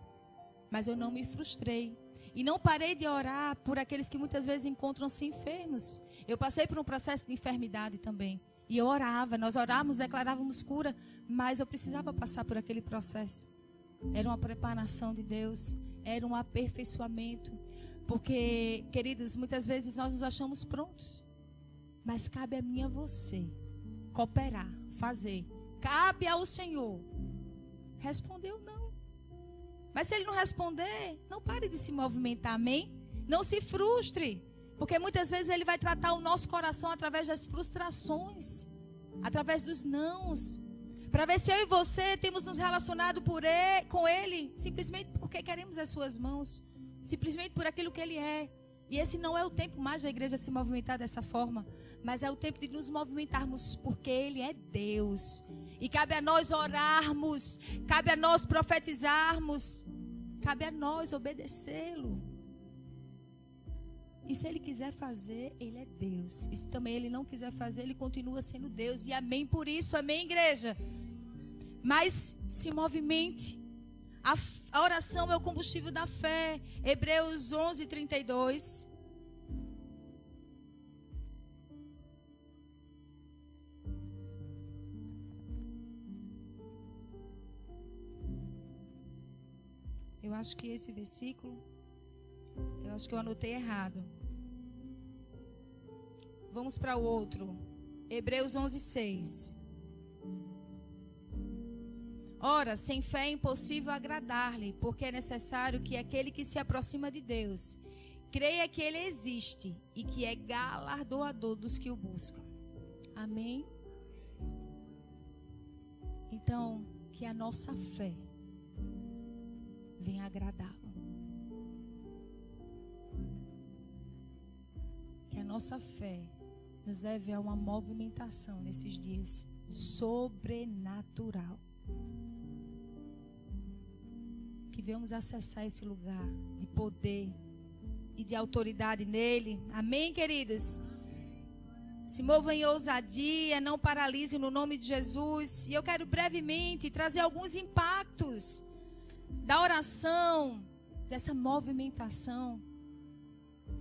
Mas eu não me frustrei. E não parei de orar por aqueles que muitas vezes encontram-se enfermos. Eu passei por um processo de enfermidade também. E eu orava, nós orávamos, declarávamos cura, mas eu precisava passar por aquele processo. Era uma preparação de Deus, era um aperfeiçoamento. Porque, queridos, muitas vezes nós nos achamos prontos. Mas cabe a mim e a você cooperar, fazer. Cabe ao Senhor. Respondeu não. Mas se Ele não responder, não pare de se movimentar, amém? Não se frustre. Porque muitas vezes Ele vai tratar o nosso coração através das frustrações, através dos nãos. Para ver se eu e você temos nos relacionado com Ele, simplesmente porque queremos as suas mãos, simplesmente por aquilo que Ele é. E esse não é o tempo mais da igreja se movimentar dessa forma, mas é o tempo de nos movimentarmos porque Ele é Deus. E cabe a nós orarmos, cabe a nós profetizarmos, cabe a nós obedecê-lo. E se Ele quiser fazer, Ele é Deus. E se também Ele não quiser fazer, Ele continua sendo Deus. E amém por isso, amém, igreja? Mas se movimente. A oração é o combustível da fé. Hebreus 11:32. Eu acho que esse versículo, eu acho que eu anotei errado. Vamos para o outro. Hebreus 11:6. Ora, sem fé é impossível agradar-lhe, porque é necessário que aquele que se aproxima de Deus creia que Ele existe e que é galardoador dos que o buscam. Amém? Então, que a nossa fé venha agradá-lo. Que a nossa fé nos leve a uma movimentação nesses dias sobrenatural. Que venhamos acessar esse lugar de poder e de autoridade nele. Amém, queridos? Se movam em ousadia, não paralisem no nome de Jesus. E eu quero brevemente trazer alguns impactos da oração, dessa movimentação,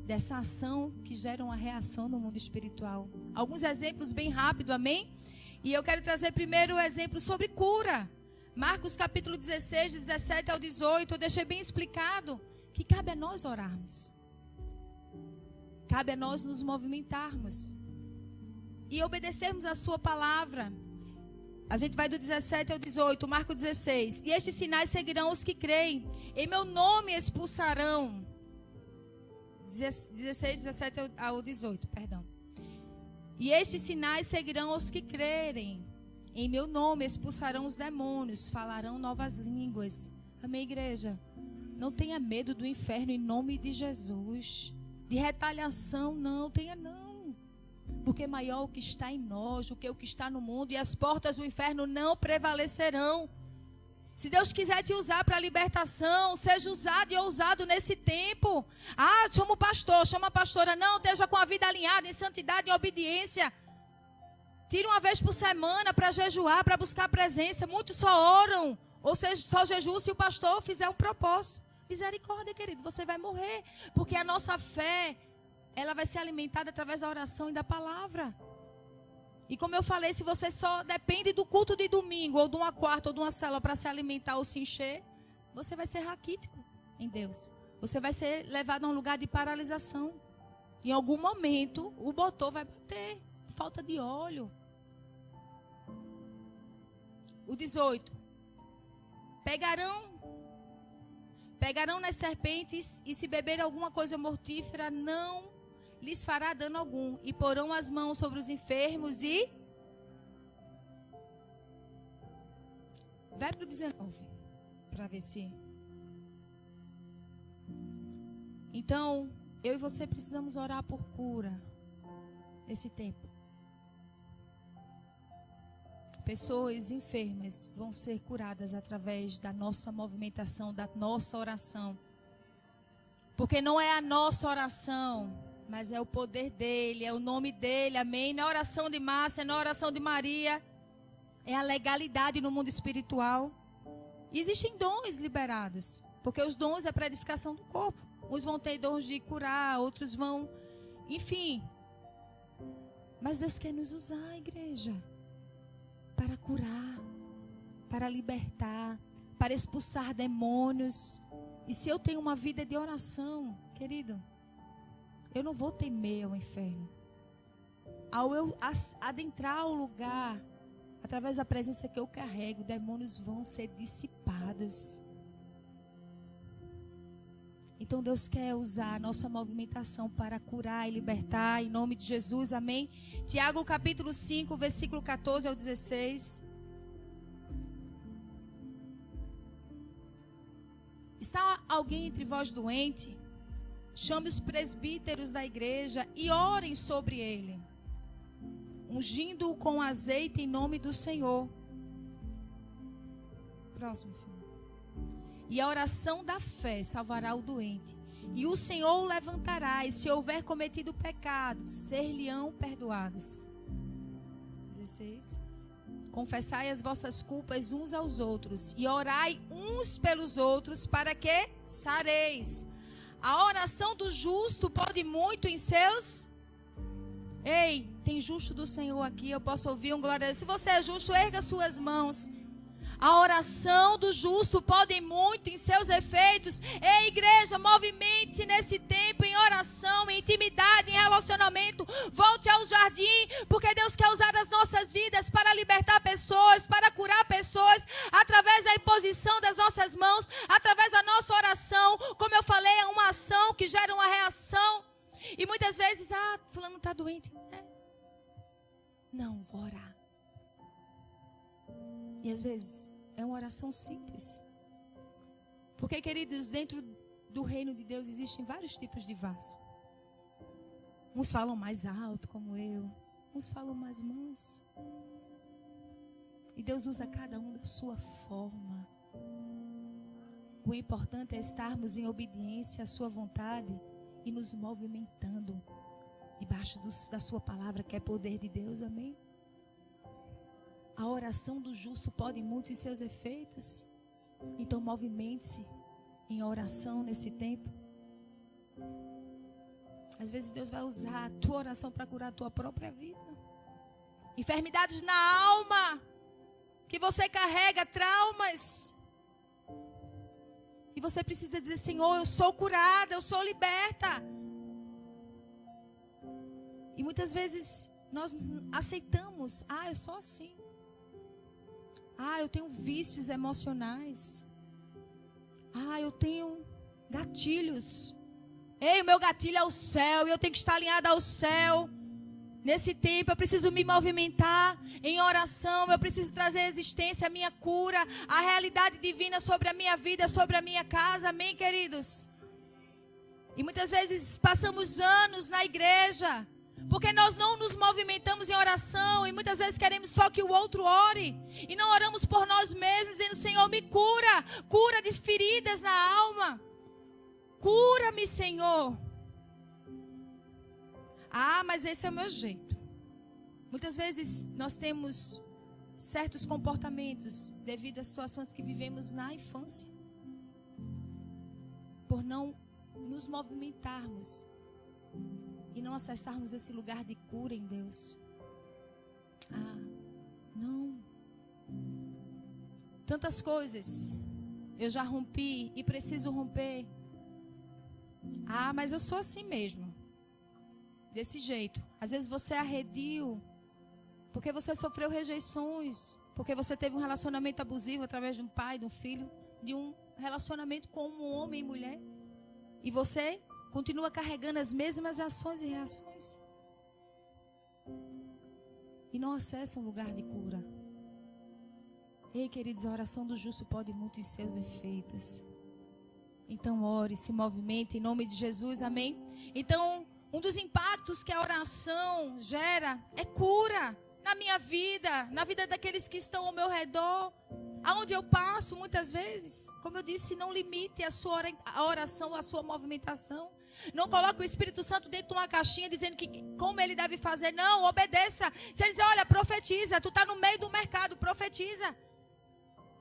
dessa ação que gera uma reação no mundo espiritual. Alguns exemplos bem rápido, amém? E eu quero trazer primeiro o exemplo sobre cura. Marcos capítulo 16, 17 ao 18, eu deixei bem explicado que cabe a nós orarmos. Cabe a nós nos movimentarmos e obedecermos a sua palavra. A gente vai do 17 ao 18, Marcos 16. E estes sinais seguirão os que creem. Em meu nome expulsarão. 16, 17 ao 18, perdão. E estes sinais seguirão os que crerem. Em meu nome expulsarão os demônios, falarão novas línguas. Amém, igreja? Não tenha medo do inferno em nome de Jesus. De retaliação, não tenha não. Porque maior o que está em nós do que o que está no mundo. E as portas do inferno não prevalecerão. Se Deus quiser te usar para a libertação, seja usado e ousado nesse tempo. Ah, chama o pastor, chama a pastora. Não, esteja com a vida alinhada em santidade e obediência. Tira uma vez por semana para jejuar, para buscar a presença. Muitos só oram, ou seja, só jejuam se o pastor fizer um propósito. Misericórdia, querido, você vai morrer. Porque a nossa fé, ela vai ser alimentada através da oração e da palavra. E como eu falei, se você só depende do culto de domingo, ou de uma quarta, ou de uma célula para se alimentar ou se encher, você vai ser raquítico em Deus. Você vai ser levado a um lugar de paralisação. Em algum momento, o motor vai bater. Falta de óleo. O 18. Pegarão nas serpentes e se beber alguma coisa mortífera, não lhes fará dano algum. E porão as mãos sobre os enfermos e... Vai para o 19. Para ver se... Então, eu e você precisamos orar por cura nesse tempo. Pessoas enfermas vão ser curadas através da nossa movimentação, da nossa oração. Porque não é a nossa oração, mas é o poder dele, é o nome dele, amém? Não é a oração de Márcia, não é a oração de Maria. É a legalidade no mundo espiritual. E existem dons liberados, porque os dons é para a edificação do corpo. Uns vão ter dons de curar, outros vão, enfim. Mas Deus quer nos usar, igreja, para curar, para libertar, para expulsar demônios. E se eu tenho uma vida de oração, querido, eu não vou temer ao inferno. Ao eu adentrar o lugar, através da presença que eu carrego, demônios vão ser dissipados. Então Deus quer usar a nossa movimentação para curar e libertar, em nome de Jesus, amém? Tiago capítulo 5, versículo 14 ao 16. Está alguém entre vós doente? Chame os presbíteros da igreja e orem sobre ele, ungindo-o com azeite em nome do Senhor. Próximo, filho. E a oração da fé salvará o doente, e o Senhor o levantará, e se houver cometido pecado, ser-lhe-ão perdoados. 16. Confessai as vossas culpas uns aos outros, e orai uns pelos outros, para que sareis. A oração do justo pode muito em seus... Ei, tem justo do Senhor aqui, eu posso ouvir um glória a Deus. Se você é justo, erga suas mãos. A oração do justo pode muito em seus efeitos. Ei, igreja, movimente-se nesse tempo em oração, em intimidade, em relacionamento. Volte ao jardim, porque Deus quer usar as nossas vidas para libertar pessoas, para curar pessoas, através da imposição das nossas mãos, através da nossa oração. Como eu falei, é uma ação que gera uma reação. E muitas vezes, fulano está doente. Não, vou orar. E às vezes é uma oração simples. Porque, queridos, dentro do reino de Deus existem vários tipos de vaso. Uns falam mais alto, como eu. Uns falam mais manso. E Deus usa cada um da sua forma. O importante é estarmos em obediência à sua vontade e nos movimentando debaixo da sua palavra, que é poder de Deus, amém? A oração do justo pode muito em seus efeitos. Então movimente-se em oração nesse tempo. Às vezes Deus vai usar a tua oração para curar a tua própria vida. Enfermidades na alma, que você carrega, traumas. E você precisa dizer: Senhor, eu sou curada, eu sou liberta. E muitas vezes nós aceitamos: eu sou assim. Eu tenho vícios emocionais. Eu tenho gatilhos. Ei, o meu gatilho é o céu, e eu tenho que estar alinhada ao céu. Nesse tempo eu preciso me movimentar em oração, eu preciso trazer à existência a minha cura, a realidade divina sobre a minha vida, sobre a minha casa, amém, queridos? E muitas vezes passamos anos na igreja, porque nós não nos movimentamos em oração, e muitas vezes queremos só que o outro ore, e não oramos por nós mesmos, dizendo: Senhor, me cura, cura de feridas na alma, cura-me, Senhor. Mas esse é o meu jeito. Muitas vezes nós temos certos comportamentos devido às situações que vivemos na infância, por não nos movimentarmos e não acessarmos esse lugar de cura em Deus. Não. Tantas coisas eu já rompi e preciso romper. Mas eu sou assim mesmo. Desse jeito. Às vezes você é arredio porque você sofreu rejeições, porque você teve um relacionamento abusivo através de um pai, de um filho, de um relacionamento com um homem e mulher, e você continua carregando as mesmas ações e reações e não acessa um lugar de cura. Ei, queridos, a oração do justo pode muito em seus efeitos. Então ore, se movimente em nome de Jesus, amém? Então, um dos impactos que a oração gera é cura na minha vida, na vida daqueles que estão ao meu redor, aonde eu passo muitas vezes. Como eu disse, não limite a oração, a sua movimentação. Não coloque o Espírito Santo dentro de uma caixinha dizendo como ele deve fazer. Não, obedeça. Se ele dizer: olha, profetiza, tu está no meio do mercado, profetiza.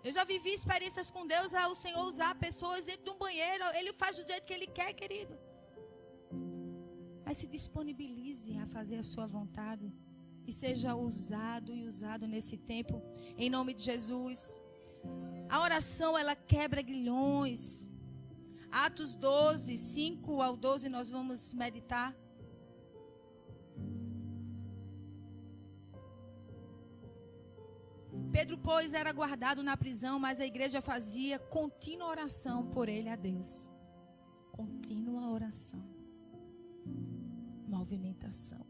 Eu já vivi experiências com Deus, o Senhor usar pessoas dentro de um banheiro. Ele faz do jeito que Ele quer, querido. Mas se disponibilize a fazer a sua vontade. E seja usado e usado nesse tempo. Em nome de Jesus. A oração, ela quebra grilhões. Atos 12, 5 ao 12, nós vamos meditar. Pedro, pois, era guardado na prisão, mas a igreja fazia contínua oração por ele a Deus. Contínua oração. Movimentação.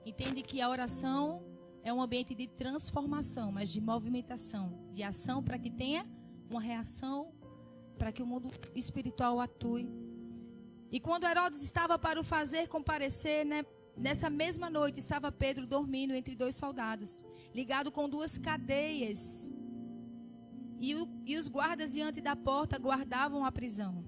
Entende que a oração é um ambiente de transformação, mas de movimentação, de ação para que tenha uma reação, para que o mundo espiritual atue. E quando Herodes estava para o fazer comparecer, nessa mesma noite estava Pedro dormindo entre 2 soldados, ligado com 2 cadeias. E os guardas diante da porta guardavam a prisão.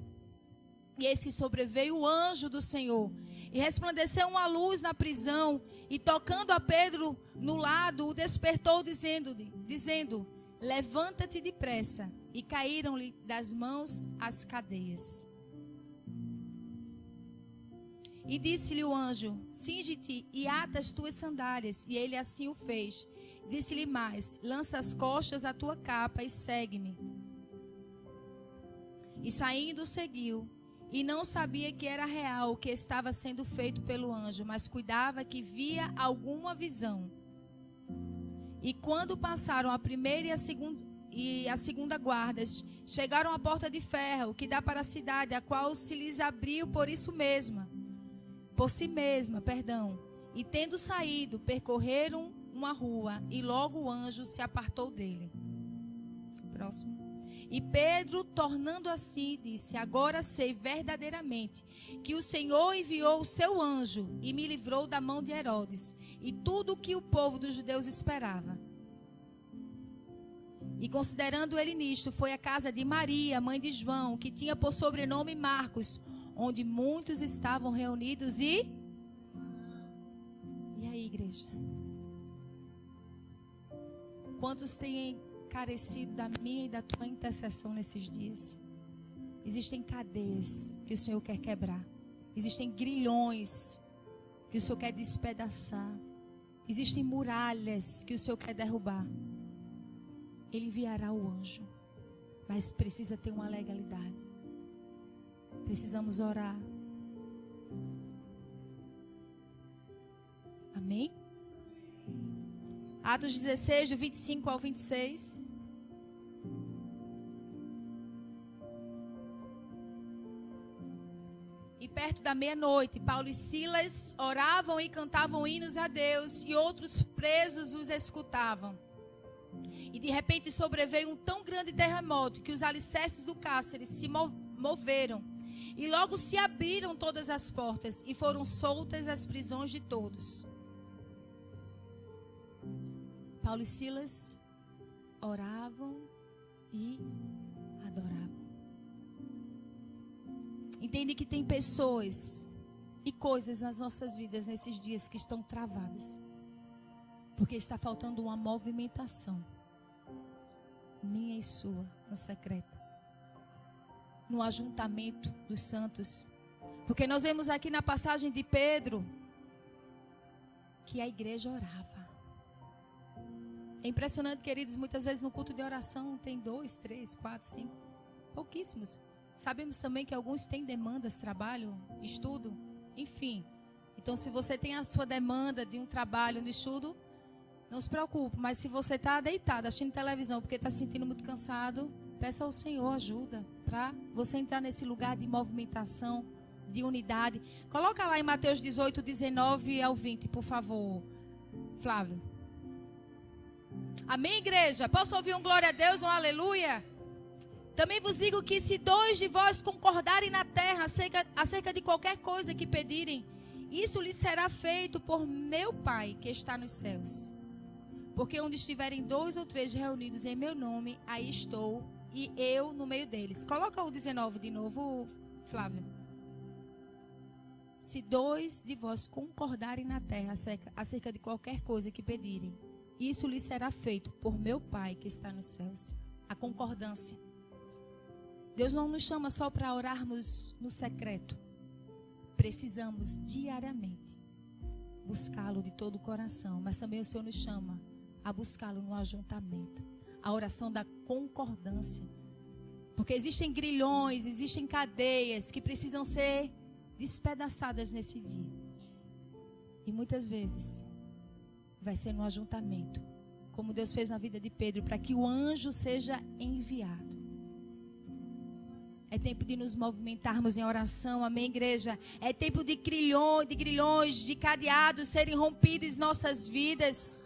E eis que sobreveio o anjo do Senhor, e resplandeceu uma luz na prisão, e tocando a Pedro no lado, o despertou, dizendo: levanta-te depressa. E caíram-lhe das mãos as cadeias. E disse-lhe o anjo: cinge-te e ata as tuas sandálias. E ele assim o fez. Disse-lhe mais: lança as costas a tua capa e segue-me. E saindo seguiu. E não sabia que era real o que estava sendo feito pelo anjo, mas cuidava que via alguma visão. E quando passaram a primeira e a segunda guardas, chegaram à porta de ferro, que dá para a cidade, a qual se lhes abriu por si mesma. E tendo saído, percorreram uma rua, e logo o anjo se apartou dele. Próximo. E Pedro, tornando assim, disse: agora sei verdadeiramente que o Senhor enviou o seu anjo e me livrou da mão de Herodes, e tudo o que o povo dos judeus esperava. E considerando ele nisto, foi à casa de Maria, mãe de João, que tinha por sobrenome Marcos, onde muitos estavam reunidos E aí, igreja? Quantos têm carecido da minha e da tua intercessão nesses dias? Existem cadeias que o Senhor quer quebrar. Existem grilhões que o Senhor quer despedaçar. Existem muralhas que o Senhor quer derrubar. Ele enviará o anjo, mas precisa ter uma legalidade. Precisamos orar. Amém? Atos 16, do 25 ao 26. E perto da meia-noite, Paulo e Silas oravam e cantavam hinos a Deus, e outros presos os escutavam. E de repente sobreveio um tão grande terremoto que os alicerces do cárcere se moveram. E logo se abriram todas as portas e foram soltas as prisões de todos. Paulo e Silas oravam e adoravam. Entende que tem pessoas e coisas nas nossas vidas nesses dias que estão travadas. Porque está faltando uma movimentação. Minha e sua, no secreto. No ajuntamento dos santos. Porque nós vemos aqui na passagem de Pedro que a igreja orava. É impressionante, queridos, muitas vezes no culto de oração tem 2, 3, 4, 5, pouquíssimos. Sabemos também que alguns têm demandas, trabalho, estudo, enfim. Então, se você tem a sua demanda de um trabalho, de estudo, não se preocupe. Mas se você está deitado, assistindo televisão, porque está se sentindo muito cansado, peça ao Senhor ajuda para você entrar nesse lugar de movimentação, de unidade. Coloca lá em Mateus 18, 19 ao 20, por favor, Flávio. Amém, igreja? Posso ouvir um glória a Deus, um aleluia? Também vos digo que se 2 de vós concordarem na terra acerca de qualquer coisa que pedirem, isso lhes será feito por meu Pai que está nos céus. Porque onde estiverem 2 ou 3 reunidos em meu nome, aí estou, e eu no meio deles. Coloca o 19 de novo, Flávio. Se 2 de vós concordarem na terra acerca de qualquer coisa que pedirem, isso lhe será feito por meu Pai que está nos céus. A concordância. Deus não nos chama só para orarmos no secreto. precisamos diariamente buscá-lo de todo o coração. Mas também o Senhor nos chama a buscá-lo no ajuntamento. A oração da concordância. Porque existem grilhões, existem cadeias que precisam ser despedaçadas nesse dia. E muitas vezes vai ser no ajuntamento, como Deus fez na vida de Pedro, para que o anjo seja enviado. É tempo de nos movimentarmos em oração, amém, igreja? É tempo de grilhões, de cadeados serem rompidos em nossas vidas,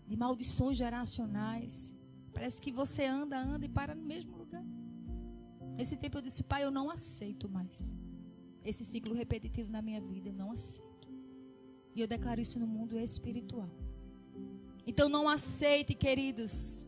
de maldições geracionais. Parece que você anda e para no mesmo lugar. Nesse tempo eu disse, Pai, eu não aceito mais esse ciclo repetitivo na minha vida, eu não aceito. E eu declaro isso no mundo espiritual. Então não aceite, queridos.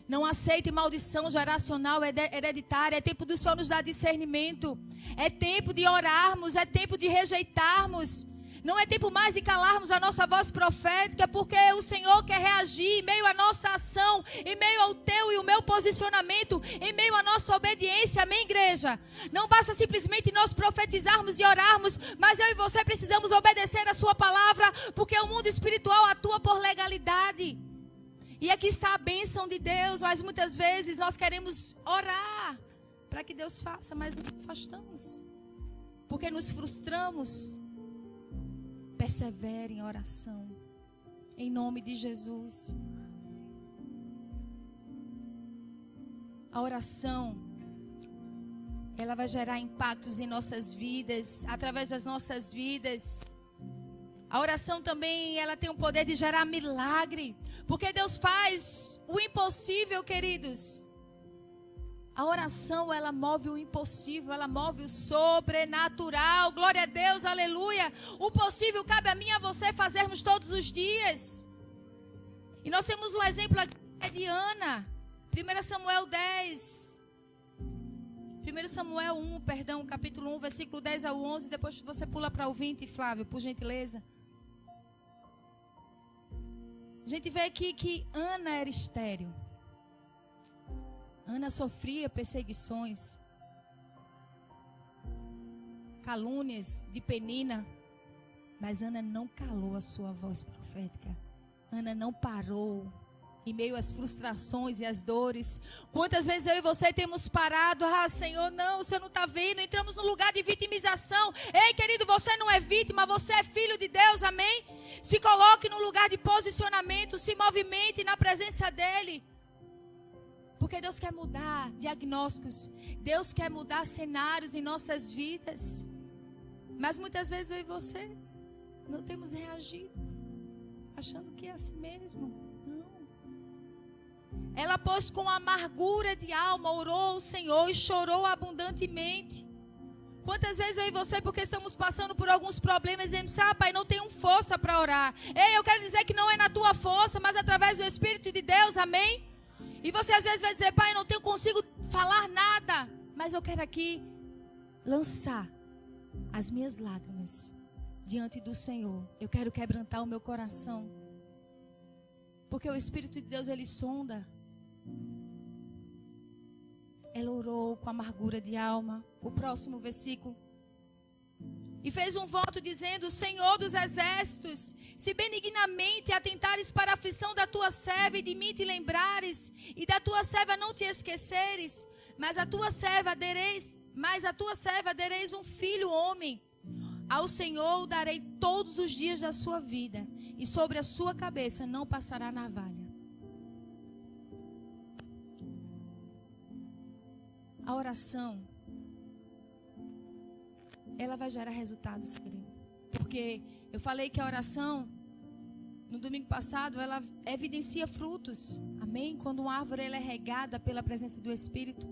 Não aceite maldição geracional, hereditária. É tempo do Senhor nos dar discernimento. É tempo de orarmos, é tempo de rejeitarmos. Não é tempo mais de calarmos a nossa voz profética, porque o Senhor quer reagir em meio à nossa ação, em meio ao teu e o meu posicionamento, em meio à nossa obediência, amém, igreja? Não basta simplesmente nós profetizarmos e orarmos, mas eu e você precisamos obedecer a sua palavra, porque o mundo espiritual atua por legalidade. E aqui está a bênção de Deus, mas muitas vezes nós queremos orar para que Deus faça, mas nos afastamos, porque nos frustramos. Persevere em oração, em nome de Jesus. A oração, ela vai gerar impactos em nossas vidas, através das nossas vidas. A oração também, ela tem o poder de gerar milagre, porque Deus faz o impossível, queridos. A oração, ela move o impossível, ela move o sobrenatural. Glória a Deus, aleluia. O possível cabe a mim e a você fazermos todos os dias. E nós temos um exemplo aqui de Ana. 1 Samuel 10. 1 Samuel 1, perdão, capítulo 1, versículo 10 ao 11. Depois você pula para o 20, Flávio, por gentileza. A gente vê aqui que Ana era estéril. Ana sofria perseguições, calúnias de Penina, mas Ana não calou a sua voz profética. Ana não parou em meio às frustrações e às dores. Quantas vezes eu e você temos parado, Senhor, não, o Senhor não está vendo, entramos num lugar de vitimização. Ei, querido, você não é vítima, você é filho de Deus, amém? Se coloque num lugar de posicionamento, se movimente na presença dEle. Porque Deus quer mudar diagnósticos. Deus quer mudar cenários em nossas vidas. Mas muitas vezes eu e você não temos reagido, achando que é assim mesmo. Não. Ela, pois, com amargura de alma, orou ao Senhor e chorou abundantemente. Quantas vezes eu e você, porque estamos passando por alguns problemas, dizemos, Pai, não tenho força para orar. Ei, eu quero dizer que não é na tua força, mas através do Espírito de Deus, amém? E você às vezes vai dizer, Pai, eu não consigo falar nada. Mas eu quero aqui lançar as minhas lágrimas diante do Senhor. Eu quero quebrantar o meu coração. Porque o Espírito de Deus, Ele sonda. Ela orou com amargura de alma. O próximo versículo. E fez um voto dizendo, Senhor dos exércitos, se benignamente atentares para a aflição da tua serva e de mim te lembrares, e da tua serva não te esqueceres, mas a tua serva dareis um filho homem. Ao Senhor darei todos os dias da sua vida, e sobre a sua cabeça não passará navalha. A oração, ela vai gerar resultados, querido. Porque eu falei que a oração, no domingo passado, ela evidencia frutos. Amém? Quando uma árvore ela é regada pela presença do Espírito.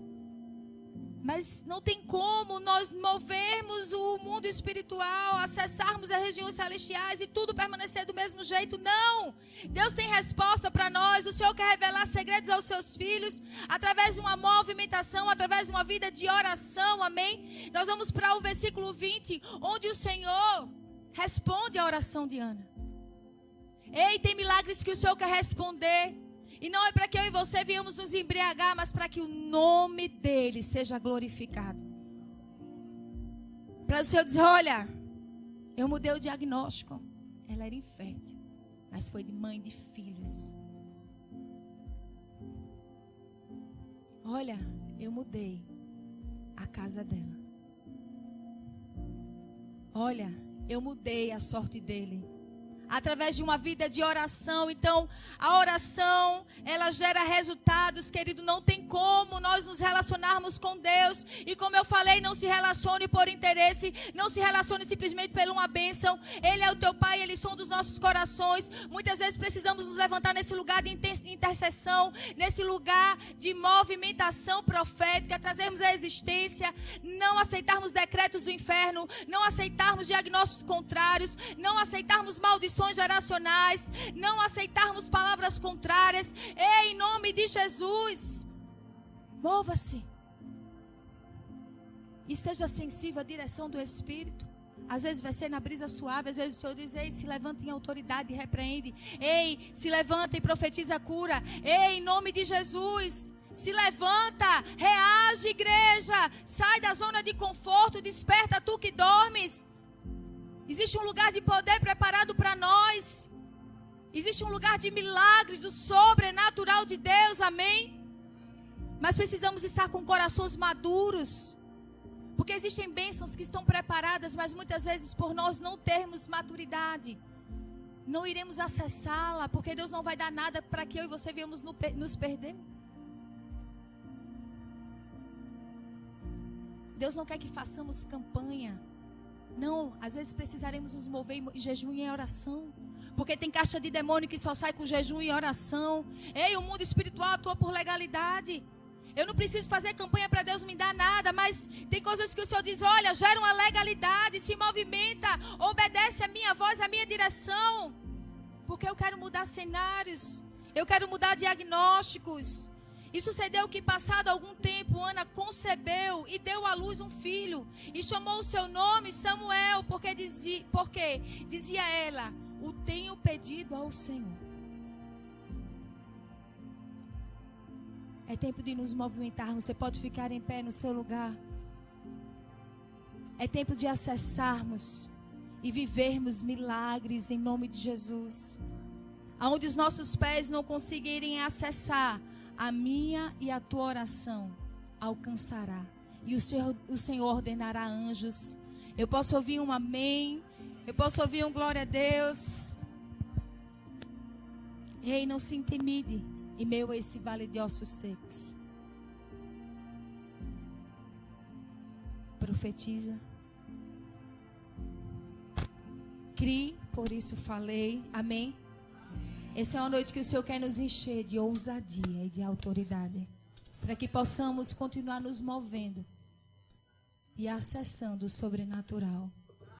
Mas não tem como nós movermos o mundo espiritual, acessarmos as regiões celestiais e tudo permanecer do mesmo jeito. Não! Deus tem resposta para nós. O Senhor quer revelar segredos aos seus filhos através de uma movimentação, através de uma vida de oração. Amém? Nós vamos para o versículo 20, onde o Senhor responde a oração de Ana. Ei, tem milagres que o Senhor quer responder. E não é para que eu e você venhamos nos embriagar, mas para que o nome dele seja glorificado. Para o Senhor dizer, olha, eu mudei o diagnóstico. Ela era infértil, mas foi de mãe de filhos. Olha, eu mudei a casa dela. Olha, eu mudei a sorte dele. Através de uma vida de oração. Então, a oração, ela gera resultados, querido. Não tem como nós nos relacionarmos com Deus. E como eu falei, não se relacione por interesse. Não se relacione simplesmente por uma bênção. Ele é o teu Pai, Ele sonda os nossos corações. Muitas vezes precisamos nos levantar nesse lugar de intercessão, nesse lugar de movimentação profética, trazermos a existência, não aceitarmos decretos do inferno, não aceitarmos diagnósticos contrários, não aceitarmos maldições geracionais, não aceitarmos palavras contrárias. Em nome de Jesus, mova-se. Esteja sensível à direção do Espírito. Às vezes vai ser na brisa suave, às vezes o Senhor diz, ei, se levanta em autoridade e repreende. Ei, se levanta e profetiza a cura. Ei, em nome de Jesus, se levanta, reage, igreja. Sai da zona de conforto, desperta tu que dormes. Existe um lugar de poder preparado para nós. Existe um lugar de milagres, do sobrenatural de Deus, amém? Mas precisamos estar com corações maduros. Porque existem bênçãos que estão preparadas, mas muitas vezes por nós não termos maturidade, não iremos acessá-la, porque Deus não vai dar nada para que eu e você venhamos nos perder. Deus não quer que façamos campanha. Não, às vezes precisaremos nos mover em jejum e em oração. Porque tem caixa de demônio que só sai com jejum e oração. Ei, o mundo espiritual atua por legalidade. Eu não preciso fazer campanha para Deus me dar nada. Mas tem coisas que o Senhor diz, olha, gera uma legalidade, se movimenta, obedece a minha voz, a minha direção. Porque eu quero mudar cenários. Eu quero mudar diagnósticos. E sucedeu que, passado algum tempo, Ana concebeu e deu à luz um filho. E chamou o seu nome Samuel, porque dizia ela, o tenho pedido ao Senhor. É tempo de nos movimentarmos. Você pode ficar em pé no seu lugar. É tempo de acessarmos e vivermos milagres em nome de Jesus. Aonde os nossos pés não conseguirem acessar, a minha e a tua oração alcançará. E o Senhor ordenará anjos. Eu posso ouvir um amém. Eu posso ouvir um glória a Deus. Ei, não se intimide em meio a esse vale de ossos secos. Profetiza. Crie, por isso falei. Amém. Essa é uma noite que o Senhor quer nos encher de ousadia e de autoridade, para que possamos continuar nos movendo e acessando o sobrenatural.